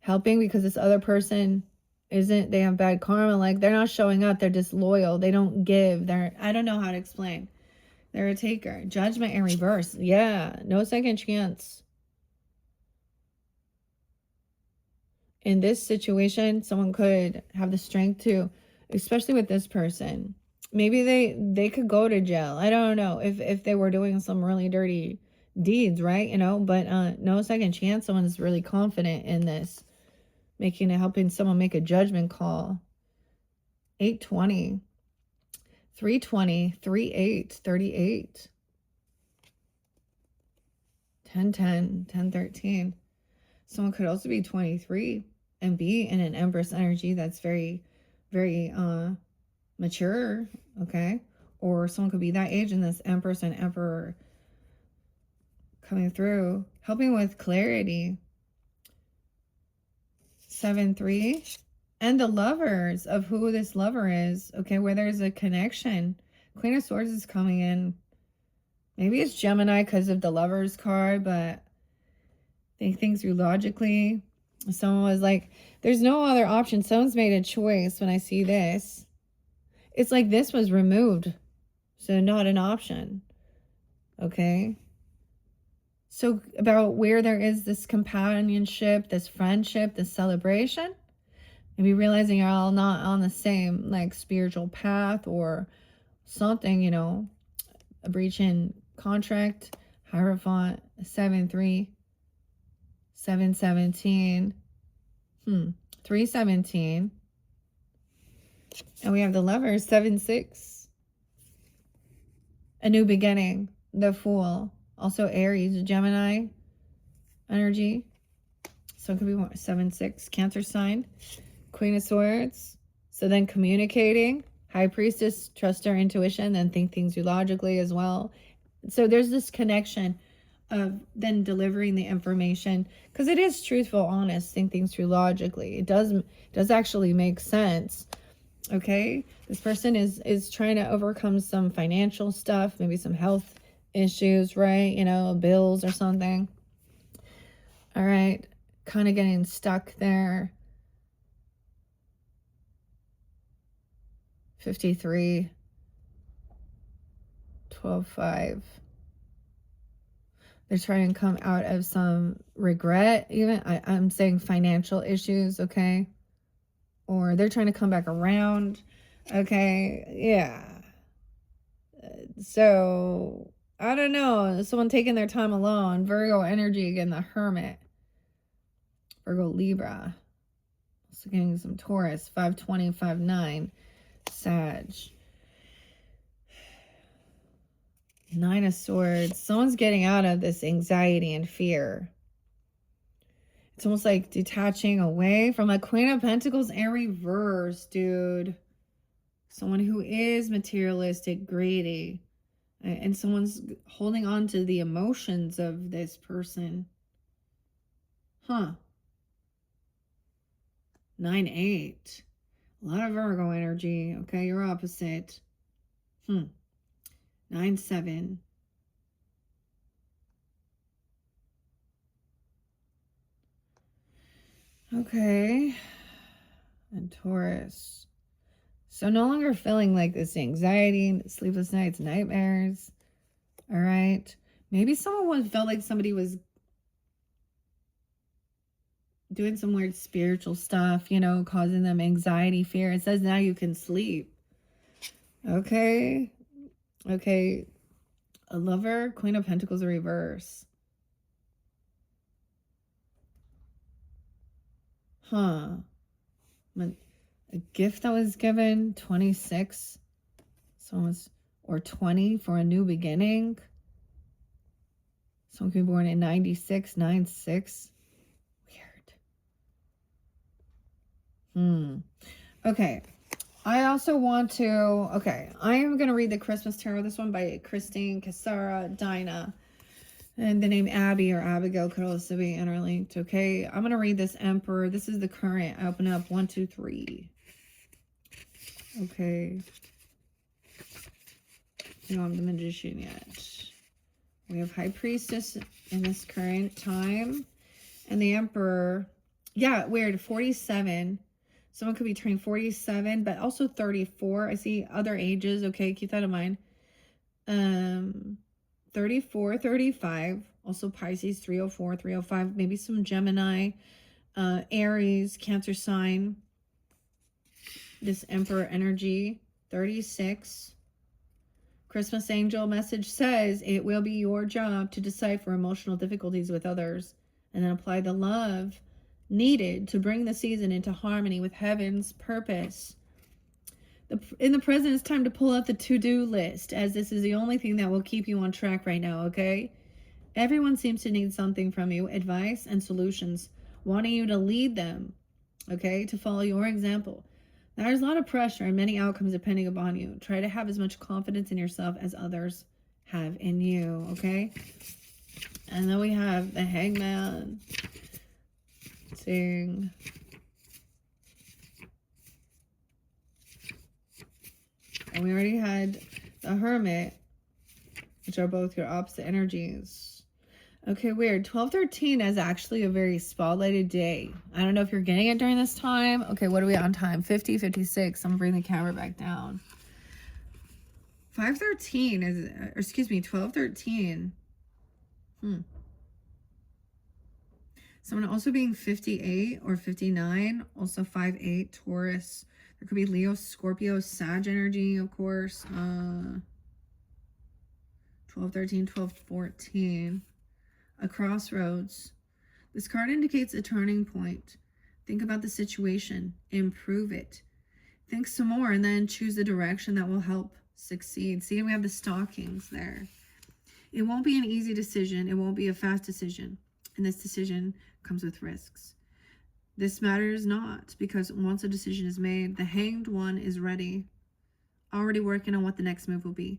Helping because this other person isn't, they have bad karma. Like, they're not showing up. They're disloyal. They don't give. I don't know how to explain. They're a taker. Judgment in reverse. Yeah. No second chance. in this situation, someone could have the strength to, especially with this person, maybe they could go to jail. I don't know if they were doing some really dirty deeds, right? But no second chance. Someone's really confident in this, helping someone make a judgment call. 820, 320, 38, 38, 1010, 1013. Someone could also be 23 and be in an Empress energy that's very, very mature, okay? Or someone could be that age in this Empress and Emperor coming through, helping with clarity. 7-3. And the Lovers, of who this lover is, okay, where there's a connection. Queen of Swords is coming in. Maybe it's Gemini because of the Lovers card, but think things through logically. Someone was like, there's no other option. Someone's made a choice when I see this. It's like this was removed, so not an option, okay? So about where there is this companionship, this friendship, this celebration, maybe realizing you're all not on the same like spiritual path or something, a breach in contract. Hierophant. 7-3, 7-17, 3-17, and we have the Lovers. 7-6, a new beginning. The Fool, also Aries, Gemini energy, so it could be 7-6, Cancer sign. Queen of Swords, so then communicating. High Priestess, trust our intuition, then think things through logically as well. So there's this connection of then delivering the information, because it is truthful, honest, think things through logically. It does actually make sense, okay? This person is trying to overcome some financial stuff, maybe some health issues, right? Bills or something. All right, kind of getting stuck there. 53, 12-5. They're trying to come out of some regret, even. I'm saying financial issues, okay? Or they're trying to come back around, okay? Yeah. So, I don't know. Someone taking their time alone. Virgo energy, again, the Hermit. Virgo, Libra. Also getting some Taurus. 5-20, 5-9. Sag. 9 of Swords. Someone's getting out of this anxiety and fear. It's almost like detaching away from a Queen of Pentacles in reverse, dude. Someone who is materialistic, greedy. And someone's holding on to the emotions of this person. 9-8. A lot of Virgo energy. Okay, you're opposite. 9-7. Okay. And Taurus. So no longer feeling like this anxiety, sleepless nights, nightmares. All right. Maybe someone felt like somebody was doing some weird spiritual stuff, causing them anxiety, fear. It says now you can sleep. Okay. Okay. A Lover, Queen of Pentacles, reverse. A gift that was given, 26. Or 20 for a new beginning. Someone could be born in 96, 9-6. Weird. Okay. I also want to, I am going to read the Christmas Tarot. This one by Christine, Casara, Dinah. And the name Abby or Abigail could also be interlinked, okay? I'm going to read this Emperor. This is the current. I open up 1, 2, 3. Okay. No, I'm the Magician yet. We have High Priestess in this current time. And the Emperor. Yeah, weird. 47. Someone could be turning 47, but also 34. I see other ages. Okay, keep that in mind. 34, 35. Also Pisces, 304, 305. Maybe some Gemini. Aries, Cancer sign. This Emperor energy, 36. Christmas angel message says it will be your job to decipher emotional difficulties with others and then apply the love needed to bring the season into harmony with heaven's purpose. In the present, it's time to pull out the to-do list, as this is the only thing that will keep you on track right now, okay? Everyone seems to need something from you, advice and solutions, wanting you to lead them, okay, to follow your example. There's a lot of pressure and many outcomes depending upon you. Try to have as much confidence in yourself as others have in you, okay? And then we have the Hangman. Sing. And we already had the Hermit, which are both your opposite energies. Okay, weird. 12:13 is actually a very spotlighted day. I don't know if you're getting it during this time. Okay, what are we on time? 50, 56. I'm gonna bring the camera back down. 5:13 is, or excuse me, 12:13. Someone also being 58 or 59, also 5'8", Taurus. There could be Leo, Scorpio, Sag energy, of course. 12:13, 12:14. A crossroads. This card indicates a turning point. Think about the situation, improve it. Think some more and then choose the direction that will help succeed. See, we have the stockings there. It won't be an easy decision. It won't be a fast decision. And this decision comes with risks. This matters not, because once a decision is made, the Hanged One is ready, already working on what the next move will be.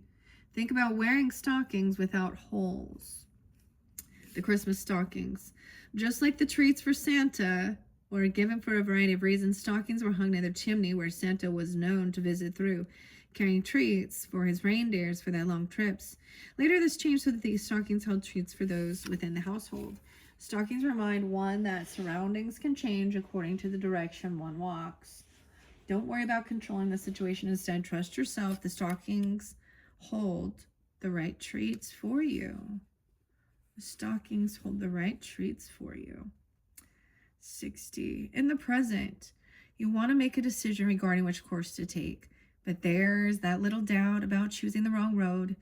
Think about wearing stockings without holes. The Christmas stockings. Just like the treats for Santa were given for a variety of reasons, stockings were hung near the chimney where Santa was known to visit through, carrying treats for his reindeers for their long trips. Later, this changed so that these stockings held treats for those within the household. Stockings remind one that surroundings can change according to the direction one walks. Don't worry about controlling the situation. Instead, trust yourself. The stockings hold the right treats for you. The stockings hold the right treats for you. 60. In the present, you want to make a decision regarding which course to take, but there's that little doubt about choosing the wrong road.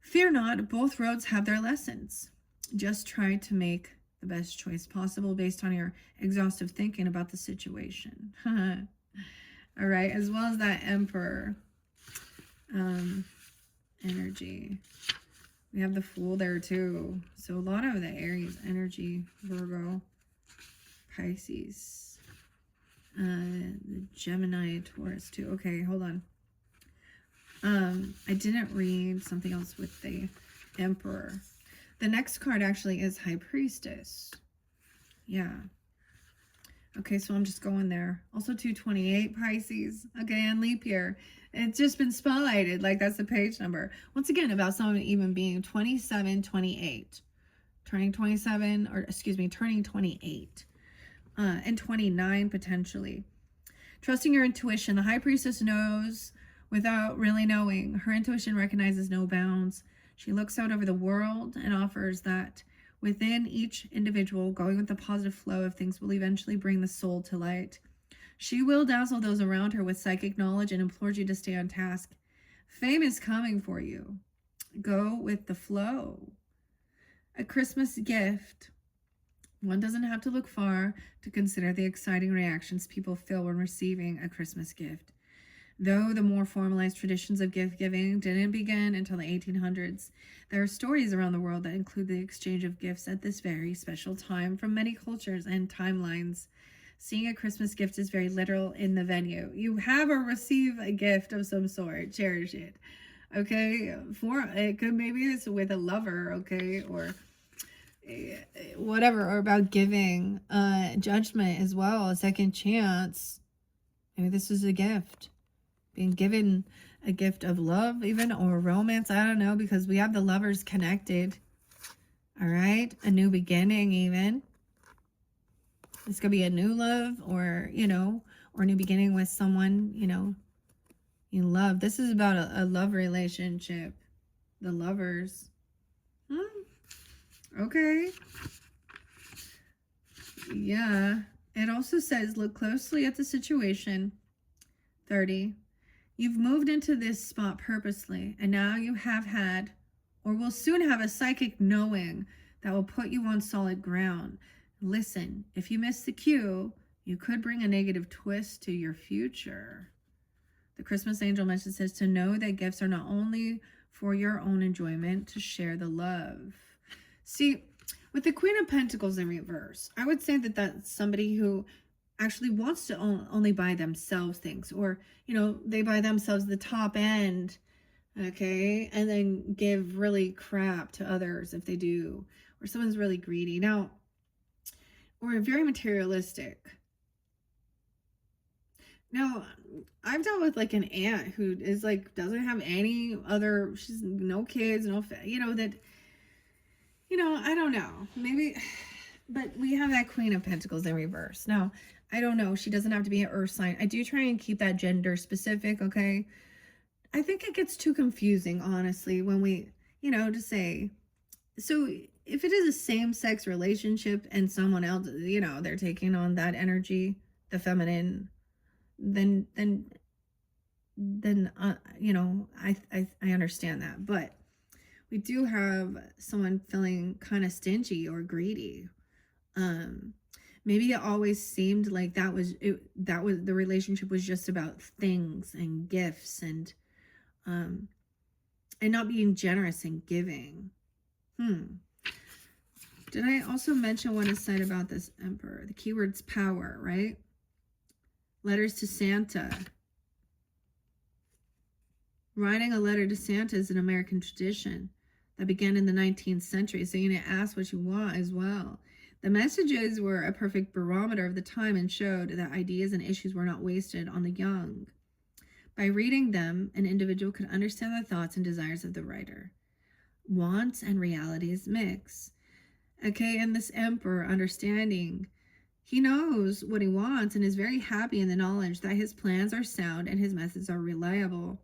Fear not, both roads have their lessons. Just try to make the best choice possible based on your exhaustive thinking about the situation. All right, as well as that Emperor energy. We have the Fool there too. So a lot of the Aries energy, Virgo, Pisces, the Gemini, Taurus too. Okay, hold on. I didn't read something else with the Emperor. The next card actually is High Priestess. Yeah. Okay, so I'm just going there. Also 228, Pisces. Okay, and leap year. It's just been spotlighted. Like, that's the page number. Once again, about someone even being 27, 28. Turning 27, or excuse me, turning 28. And 29, potentially. Trusting your intuition. The High Priestess knows without really knowing. Her intuition recognizes no bounds. She looks out over the world and offers that within each individual, going with the positive flow of things will eventually bring the soul to light. She will dazzle those around her with psychic knowledge and implores you to stay on task. Fame is coming for you. Go with the flow. A Christmas gift. One doesn't have to look far to consider the exciting reactions people feel when receiving a Christmas gift. Though the more formalized traditions of gift giving didn't begin until the 1800s, there are stories around the world that include the exchange of gifts at this very special time from many cultures and timelines. Seeing a Christmas gift is very literal in the venue. You have or receive a gift of some sort. Cherish it. Okay? It could, maybe it's with a lover, okay? Or whatever, or about giving judgment as well, a second chance. Maybe this is a gift. Being given a gift of love even, or romance, I don't know, because we have the lovers connected. All right, a new beginning even. This could be a new love, or, you know, or a new beginning with someone, you know, you love. This is about a love relationship. The lovers. Okay. Yeah. It also says, look closely at the situation. 30. You've moved into this spot purposely, and now you have had, or will soon have, a psychic knowing that will put you on solid ground. Listen, if you miss the cue, you could bring a negative twist to your future. The Christmas angel message says to know that gifts are not only for your own enjoyment, to share the love. See, with the Queen of Pentacles in reverse, I would say that that's somebody who actually wants to only buy themselves things, or, you know, they buy themselves the top end, okay, and then give really crap to others if they do, or someone's really greedy now, or very materialistic. Now, I've dealt with like an aunt who is like, doesn't have any other, she's no kids, no, you know, that, you know, I don't know, maybe, but we have that Queen of Pentacles in reverse. Now, I don't know, she doesn't have to be an earth sign. I do try and keep that gender specific, okay? I think it gets too confusing, honestly, when we, you know, to say, so if it is a same-sex relationship and someone else, you know, they're taking on that energy, the feminine, then you know, I understand that. But we do have someone feeling kind of stingy or greedy. Maybe it always seemed like that was the relationship was just about things and gifts and not being generous and giving. Did I also mention what is said about this Emperor? The keyword's power, right? Letters to Santa. Writing a letter to Santa is an American tradition that began in the 19th century, so you need to ask what you want as well. The messages were a perfect barometer of the time and showed that ideas and issues were not wasted on the young. By reading them, an individual could understand the thoughts and desires of the writer. Wants and realities mix. Okay, and this Emperor understanding, he knows what he wants and is very happy in the knowledge that his plans are sound and his methods are reliable.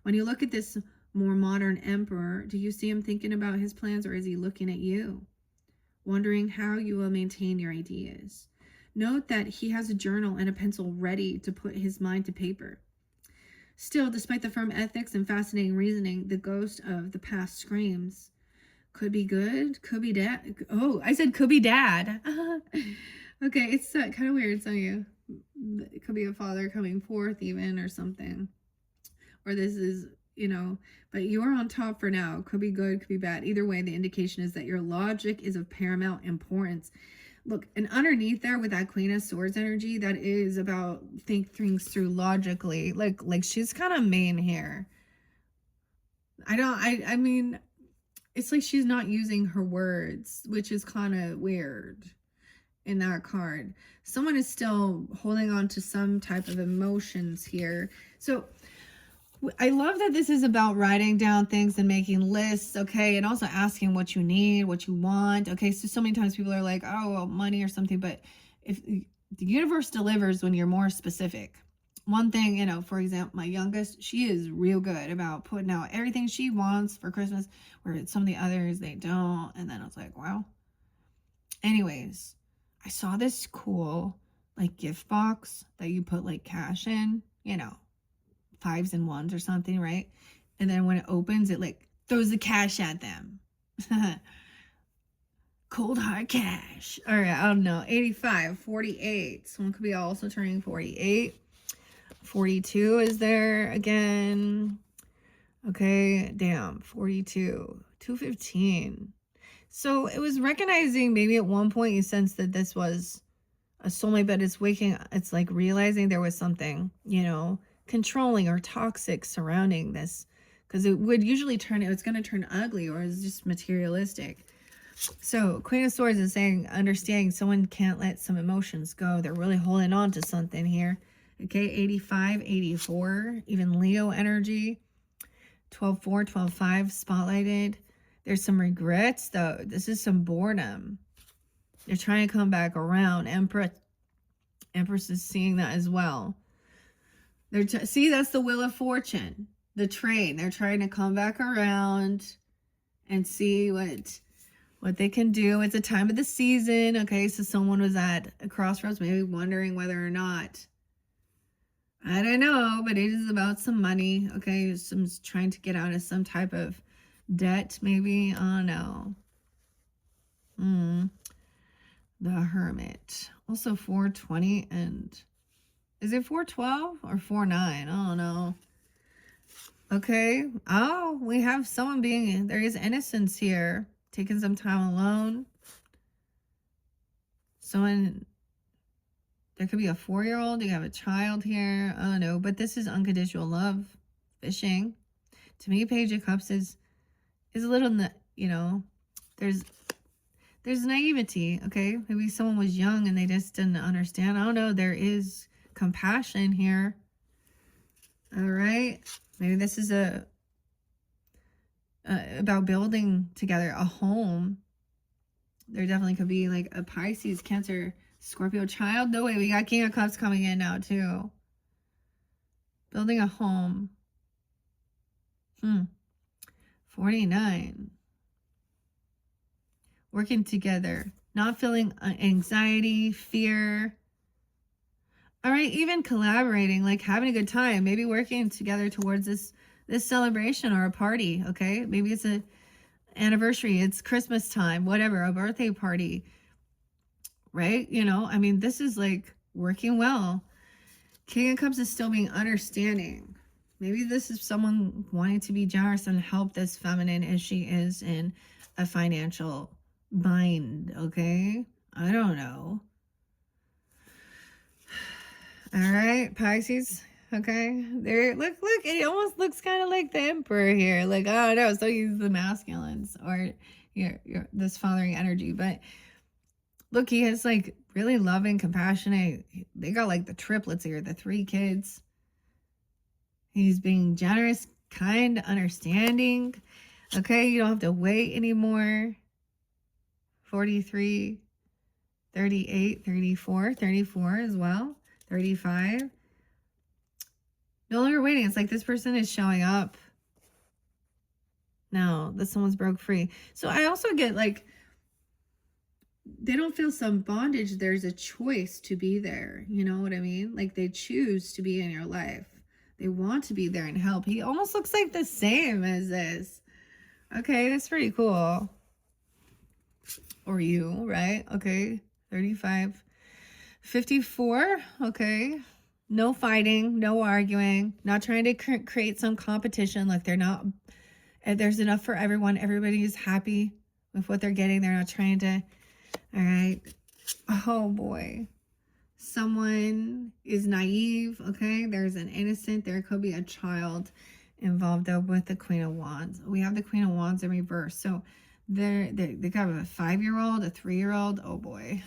When you look at this more modern Emperor, do you see him thinking about his plans, or is he looking at you, wondering how you will maintain your ideas? Note that he has a journal and a pencil ready to put his mind to paper. Still, despite the firm ethics and fascinating reasoning, the ghost of the past screams. Could be good, could be dad. Oh, I said could be dad. Okay, it's kind of weird, so it could be a father coming forth even, or something. Or this is, you know, but you're on top for now. Could be good, could be bad. Either way, the indication is that your logic is of paramount importance. Look, and underneath there with that Queen of Swords energy, that is about think things through logically. Like she's kind of mean here. I mean, it's like she's not using her words, which is kind of weird in that card. Someone is still holding on to some type of emotions here. So I love that this is about writing down things and making lists, okay, and also asking what you need, what you want, okay. So many times people are like, oh, well, money or something, but if the universe delivers when you're more specific. One thing, you know, for example, my youngest, she is real good about putting out everything she wants for Christmas, where some of the others, they don't, and then I was like, wow. Anyways, I saw this cool, like, gift box that you put, like, cash in, you know, 5s and 1s or something, right? And then when it opens, it like throws the cash at them. Cold hard cash. All right, I don't know. 85, 48. Someone could be also turning 48. 42 is there again. Okay, damn. 42. 215. So it was recognizing, maybe at one point you sensed that this was a soulmate, but it's like realizing there was something, you know, controlling or toxic surrounding this, because it would usually it's going to turn ugly, or is just materialistic. So Queen of Swords is saying, understanding someone can't let some emotions go. They're really holding on to something here. Okay, 85, 84, even Leo energy. 12-4, 12-5 spotlighted. There's some regrets though. This is some boredom. They're trying to come back around. Empress is seeing that as well. See, that's the Wheel of Fortune, the train. They're trying to come back around and see what what they can do. It's a time of the season. Okay, so someone was at a crossroads, maybe wondering whether or not, I don't know, but it is about some money. Okay, someone's trying to get out of some type of debt, maybe. Oh no. The Hermit. Also 420, and is it 412 or 49? I don't know. Okay. Oh, we have someone being, there is innocence here. Taking some time alone. Someone, there could be a 4-year-old. You have a child here. I don't know. But this is unconditional love. Fishing. To me, Page of Cups is a little, you know, there's naivety. Okay. Maybe someone was young and they just didn't understand. I don't know. There is compassion here. All right. Maybe this is about building together a home. There definitely could be like a Pisces, Cancer, Scorpio child. No way, we got King of Cups coming in now too. Building a home. 49. Working together. Not feeling anxiety, fear. All right, even collaborating, like having a good time. Maybe working together towards this celebration or a party, okay? Maybe it's a anniversary, it's Christmas time, whatever, a birthday party, right? You know, I mean, this is like working well. King of Cups is still being understanding. Maybe this is someone wanting to be generous and help this feminine as she is in a financial bind, okay? I don't know. All right, Pisces. Okay, there. Look. It almost looks kind of like the Emperor here. Like, I don't know. So he's the masculines or your this fathering energy. But look, he has like really loving, compassionate. They got like the triplets here, the 3 kids. He's being generous, kind, understanding. Okay, you don't have to wait anymore. 43, 38, 34, 34 as well. 35. No longer waiting. It's like this person is showing up. No, that someone's broke free. So I also get like, they don't feel some bondage. There's a choice to be there. You know what I mean? Like they choose to be in your life. They want to be there and help. He almost looks like the same as this. Okay, that's pretty cool. Or you, right? Okay, 35. 54, okay. No fighting, no arguing, not trying to create some competition. Like they're not, there's enough for everyone. Everybody is happy with what they're getting. They're not trying to, all right. Oh boy. Someone is naive, okay. There's an innocent, there could be a child involved though with the Queen of Wands. We have the Queen of Wands in reverse. So they got a 5-year-old, a 3-year-old. Oh boy.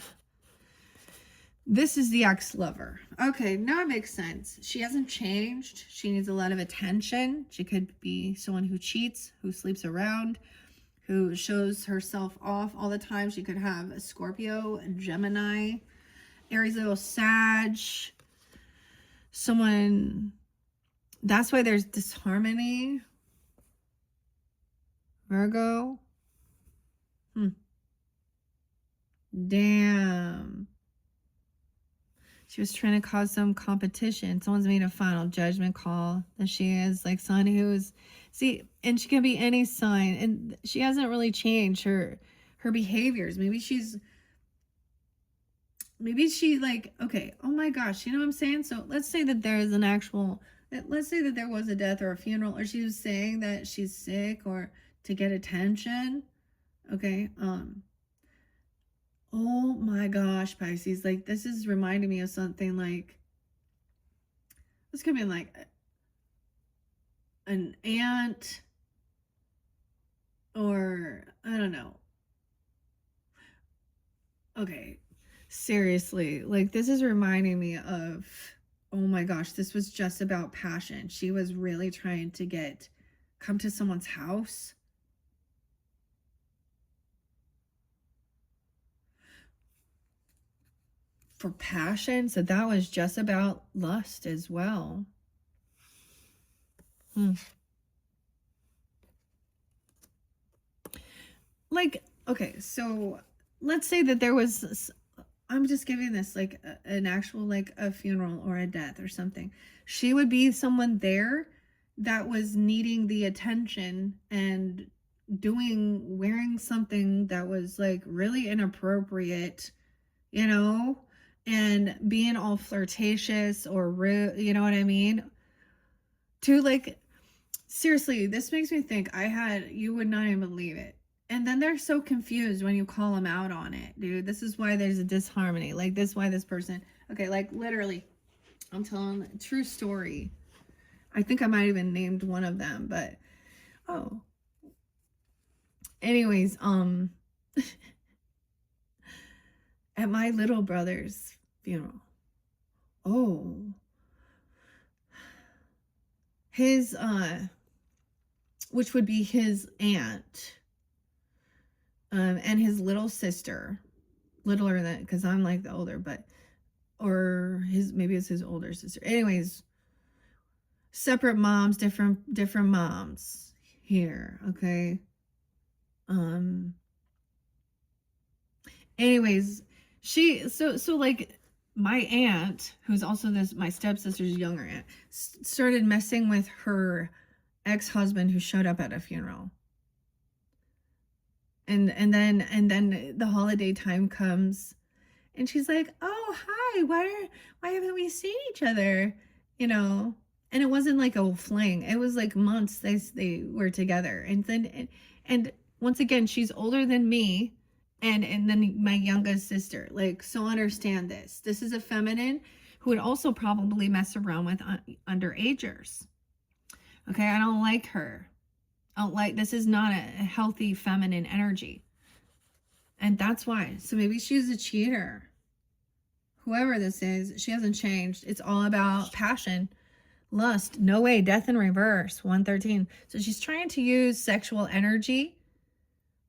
This is the ex-lover. Okay, now it makes sense. She hasn't changed. She needs a lot of attention. She could be someone who cheats, who sleeps around, who shows herself off all the time. She could have a Scorpio, a Gemini, Aries, Leo, Sag. Someone, that's why there's disharmony. Virgo. Damn. She was trying to cause some competition. Someone's made a final judgment call that she is like someone who's, see, and she can be any sign, and she hasn't really changed her behaviors. Maybe she like, okay, oh my gosh, you know what I'm saying? So let's say that there is an actual, let's say that there was a death or a funeral, or she was saying that she's sick or to get attention. Okay, oh my gosh, Pisces, like this is reminding me of something like, this could be like an aunt or I don't know. Okay, seriously, like this is reminding me of, oh my gosh, this was just about passion. She was really trying to come to someone's house. For passion. So that was just about lust as well. Like, Okay, so let's say that there was, I'm just giving this like an actual, like a funeral or a death or something. She would be someone there that was needing the attention and wearing something that was like really inappropriate, you know, and being all flirtatious or rude, you know what I mean? To like, seriously, this makes me think you would not even believe it. And then they're so confused when you call them out on it, dude. This is why there's a disharmony. Like, this, why this person, okay, like literally, I'm telling a true story. I think I might even named one of them, but, oh. Anyways, at my little brother's funeral, oh, his, which would be his aunt, and his little sister, littler than, because I'm like the older, but, or his, maybe it's his older sister. Anyways, separate moms, different moms here, okay? Anyways, so like my aunt, who's also my stepsister's younger aunt, started messing with her ex-husband who showed up at a funeral. And then the holiday time comes and she's like, "Oh, hi. Why haven't we seen each other?" You know? And it wasn't like a fling. It was like months they were together. And once again, she's older than me and then my youngest sister. Like, so understand this. This is a feminine who would also probably mess around with underagers. Okay, I don't like her. This is not a healthy feminine energy. And that's why. So maybe she's a cheater. Whoever this is, she hasn't changed. It's all about passion, lust, no way, death in reverse, 113. So she's trying to use sexual energy.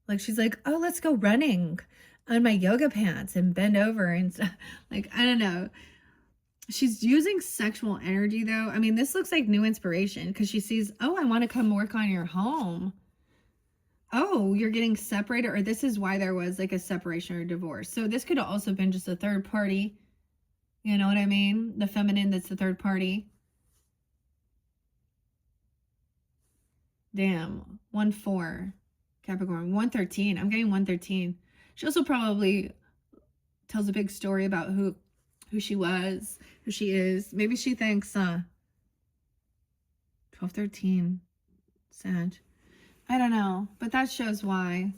Like, she's like, oh, let's go running on my yoga pants and bend over and stuff. Like, I don't know. She's using sexual energy, though. I mean, this looks like new inspiration because she sees, oh, I want to come work on your home. Oh, you're getting separated, or this is why there was like a separation or divorce. So this could have also been just a third party. You know what I mean? The feminine that's the third party. Damn. 1-4. Capricorn. 113. I'm getting 113. She also probably tells a big story about who she was, who she is. Maybe she thinks 12-13. Sad. I don't know, but that shows why.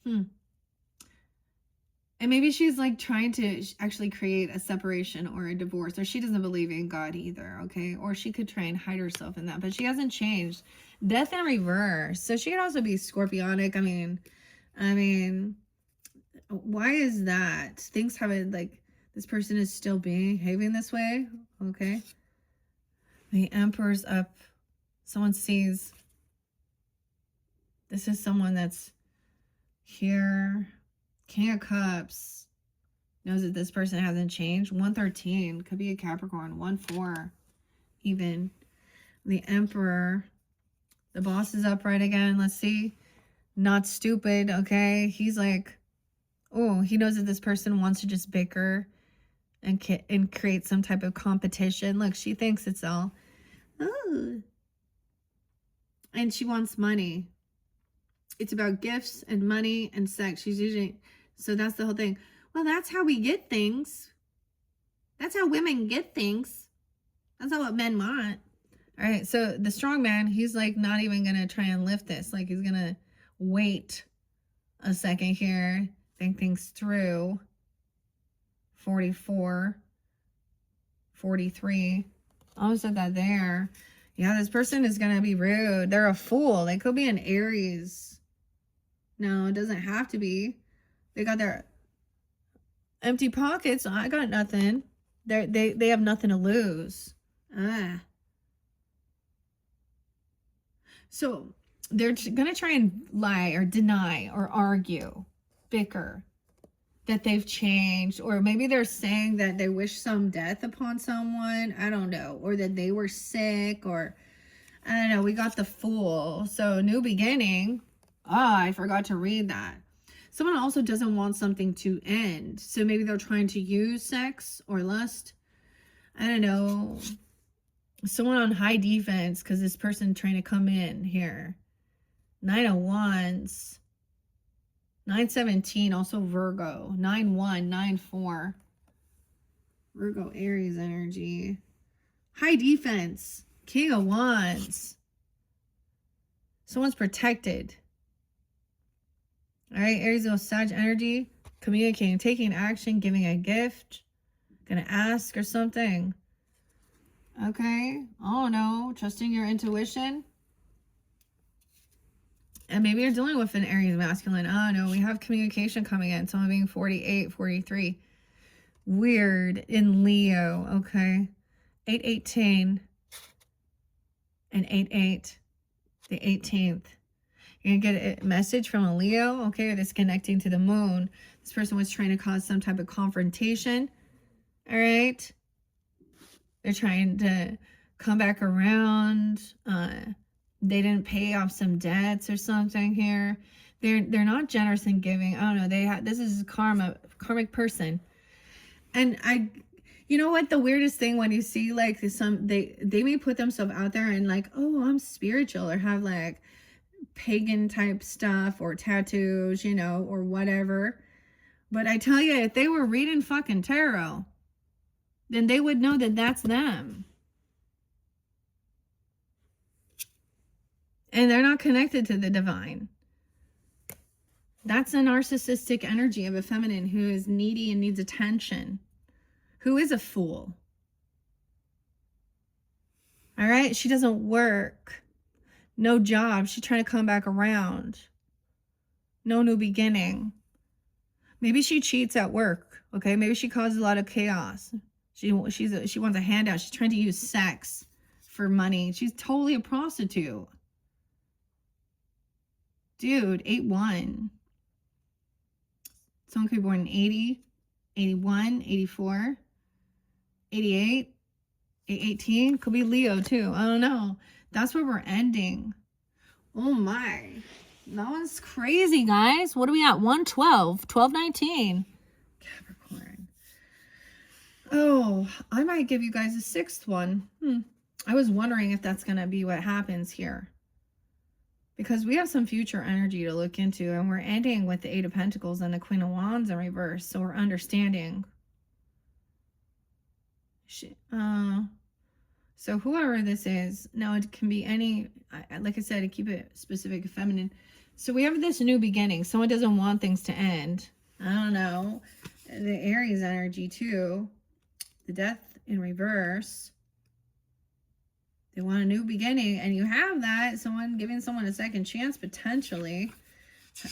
And maybe she's like trying to actually create a separation or a divorce, or she doesn't believe in God either, okay? Or she could try and hide herself in that, but she hasn't changed. Death in reverse. So she could also be scorpionic. I mean, why is that? Things haven't, like, this person is still behaving this way, okay? The Emperor's up. Someone sees. This is someone that's here. King of Cups knows that this person hasn't changed. 113 could be a Capricorn. 1-4 even. The Emperor. The boss is upright again. Let's see. Not stupid, okay? He's like, oh, he knows that this person wants to just bicker and create some type of competition. Look, she thinks it's all, oh. And she wants money. It's about gifts and money and sex. She's usually, so that's the whole thing. Well, that's how we get things. That's how women get things. That's not what men want. All right, so the strong man, he's like not even going to try and lift this. Like, he's going to wait a second here, think things through. 44, 43. Almost said that there. Yeah, this person is going to be rude. They're a fool. They could be an Aries. No, it doesn't have to be. They got their empty pockets. I got nothing. They have nothing to lose. So they're going to try and lie or deny or argue, bicker that they've changed, or maybe they're saying that they wish some death upon someone. I don't know. Or that they were sick, or I don't know. We got the Fool. So new beginning. I forgot to read that. Someone also doesn't want something to end. So maybe they're trying to use sex or lust. I don't know. Someone on high defense because this person trying to come in here. 9 of Wands. 917, also Virgo. 9-1, 9-4. Virgo, Aries energy. High defense. King of Wands. Someone's protected. All right, Aries, Sag energy. Communicating, taking action, giving a gift. Gonna ask or something. Okay. Oh no. Trusting your intuition. And maybe you're dealing with an Aries masculine. Oh no, we have communication coming in. Someone being 48, 43. Weird. In Leo. Okay. 8-18 and 8-8. The 18th. You're going to get a message from a Leo. Okay. That's connecting to the moon. This person was trying to cause some type of confrontation. All right. They're trying to come back around. They didn't pay off some debts or something here. They're not generous in giving. I don't know. This is karmic person. And you know what, the weirdest thing when you see like they may put themselves out there and like, oh, I'm spiritual, or have like pagan type stuff or tattoos, you know, or whatever. But I tell you, if they were reading fucking tarot, then they would know that that's them. And they're not connected to the divine. That's a narcissistic energy of a feminine who is needy and needs attention. Who is a fool. All right? She doesn't work. No job. She's trying to come back around. No new beginning. Maybe she cheats at work. Okay? Maybe she causes a lot of chaos. She wants a handout. She's trying to use sex for money. She's totally a prostitute. Dude, 8-1. Someone could be born in 80, 81, 84, 88, 818. Could be Leo too. I don't know. That's where we're ending. Oh my. That was crazy, guys. What are we at? 112, 1219. Capricorn. Oh, I might give you guys a sixth one. I was wondering if that's going to be what happens here. Because we have some future energy to look into, and we're ending with the Eight of Pentacles and the Queen of Wands in reverse. So we're understanding. So whoever this is, now it can be any, like I said, I keep it specific, feminine. So we have this new beginning. Someone doesn't want things to end. I don't know. The Aries energy too. The Death in reverse. They want a new beginning, and you have that. Someone giving someone a second chance, potentially.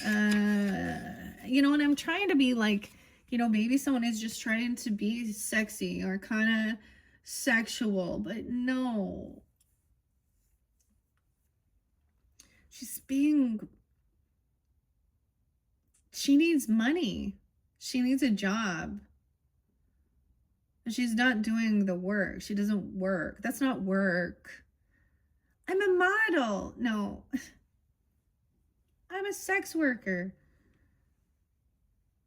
You know, and I'm trying to be like, you know, maybe someone is just trying to be sexy or kind of sexual, but no. She needs money. She needs a job. She's not doing the work. She doesn't work. That's not work. I'm a model. No. I'm a sex worker.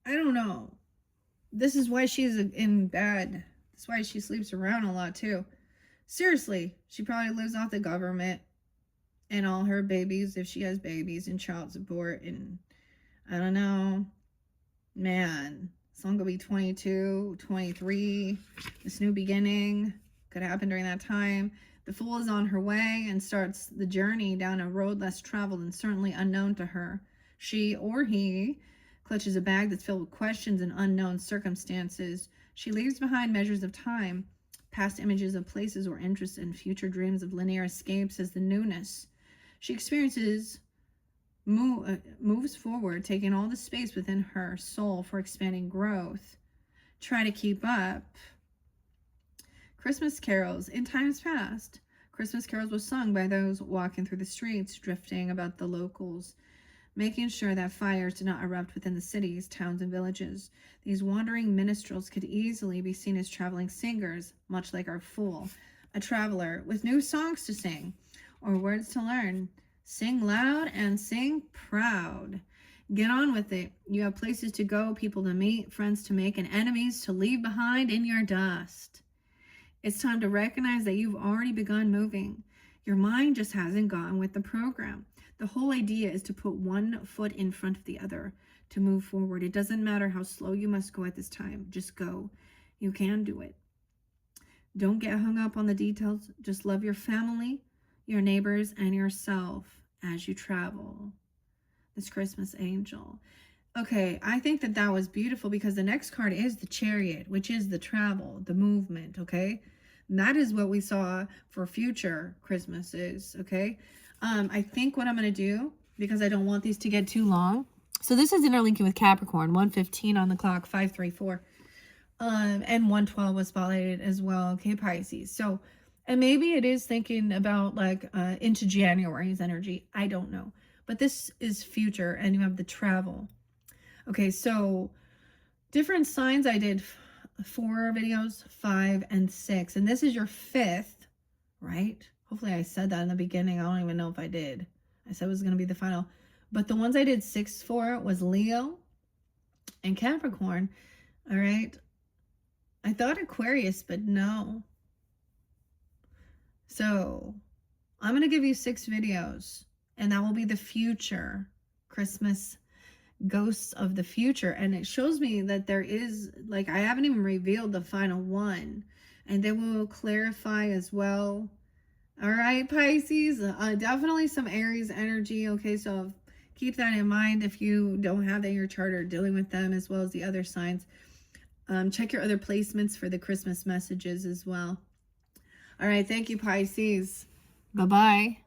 I don't know. This is why she's in bed. That's why she sleeps around a lot too. Seriously, she probably lives off the government and all her babies, if she has babies, and child support, and I don't know. Man. Someone could be 22, 23. This new beginning could happen during that time. The Fool is on her way and starts the journey down a road less traveled and certainly unknown to her. She or he clutches a bag that's filled with questions and unknown circumstances. She leaves behind measures of time, past images of places or interests, and future dreams of linear escapes as the newness. She experiences moves forward, taking all the space within her soul for expanding growth. Try to keep up. Christmas carols. In times past, Christmas carols were sung by those walking through the streets, drifting about the locals, making sure that fires did not erupt within the cities, towns, and villages. These wandering minstrels could easily be seen as traveling singers, much like our Fool, a traveler with new songs to sing or words to learn. Sing loud and sing proud. Get on with it. You have places to go, people to meet, friends to make, and enemies to leave behind in your dust. It's time to recognize that you've already begun moving. Your mind just hasn't gone with the program. The whole idea is to put one foot in front of the other to move forward. It doesn't matter how slow you must go at this time. Just go. You can do it. Don't get hung up on the details. Just love your family, your neighbors, and yourself as you travel. This Christmas angel. Okay, I think that that was beautiful because the next card is the Chariot, which is the travel, the movement, okay? And that is what we saw for future Christmases, okay? I think what I'm going to do, because I don't want these to get too long. So this is interlinking with Capricorn, 1:15 on the clock, 5:34. And 1:12 was spotlighted as well, okay, Pisces. So, and maybe it is thinking about like into January's energy. I don't know. But this is future, and you have the travel. Okay, so different signs. I did 4 videos, 5 and 6, and this is your 5th, right? Hopefully I said that in the beginning. I don't even know if I did. I said it was going to be the final. But the ones I did 6 for was Leo and Capricorn. All right. I thought Aquarius, but no. So I'm going to give you 6 videos, and that will be the future Christmas ghosts of the future. And it shows me that there is, like, I haven't even revealed the final one, and they will clarify as well. All right, Pisces, definitely some Aries energy. Okay, so keep that in mind if you don't have that in your chart or dealing with them, as well as the other signs. Check your other placements for the Christmas messages as well. All right, thank you, Pisces. Bye-bye.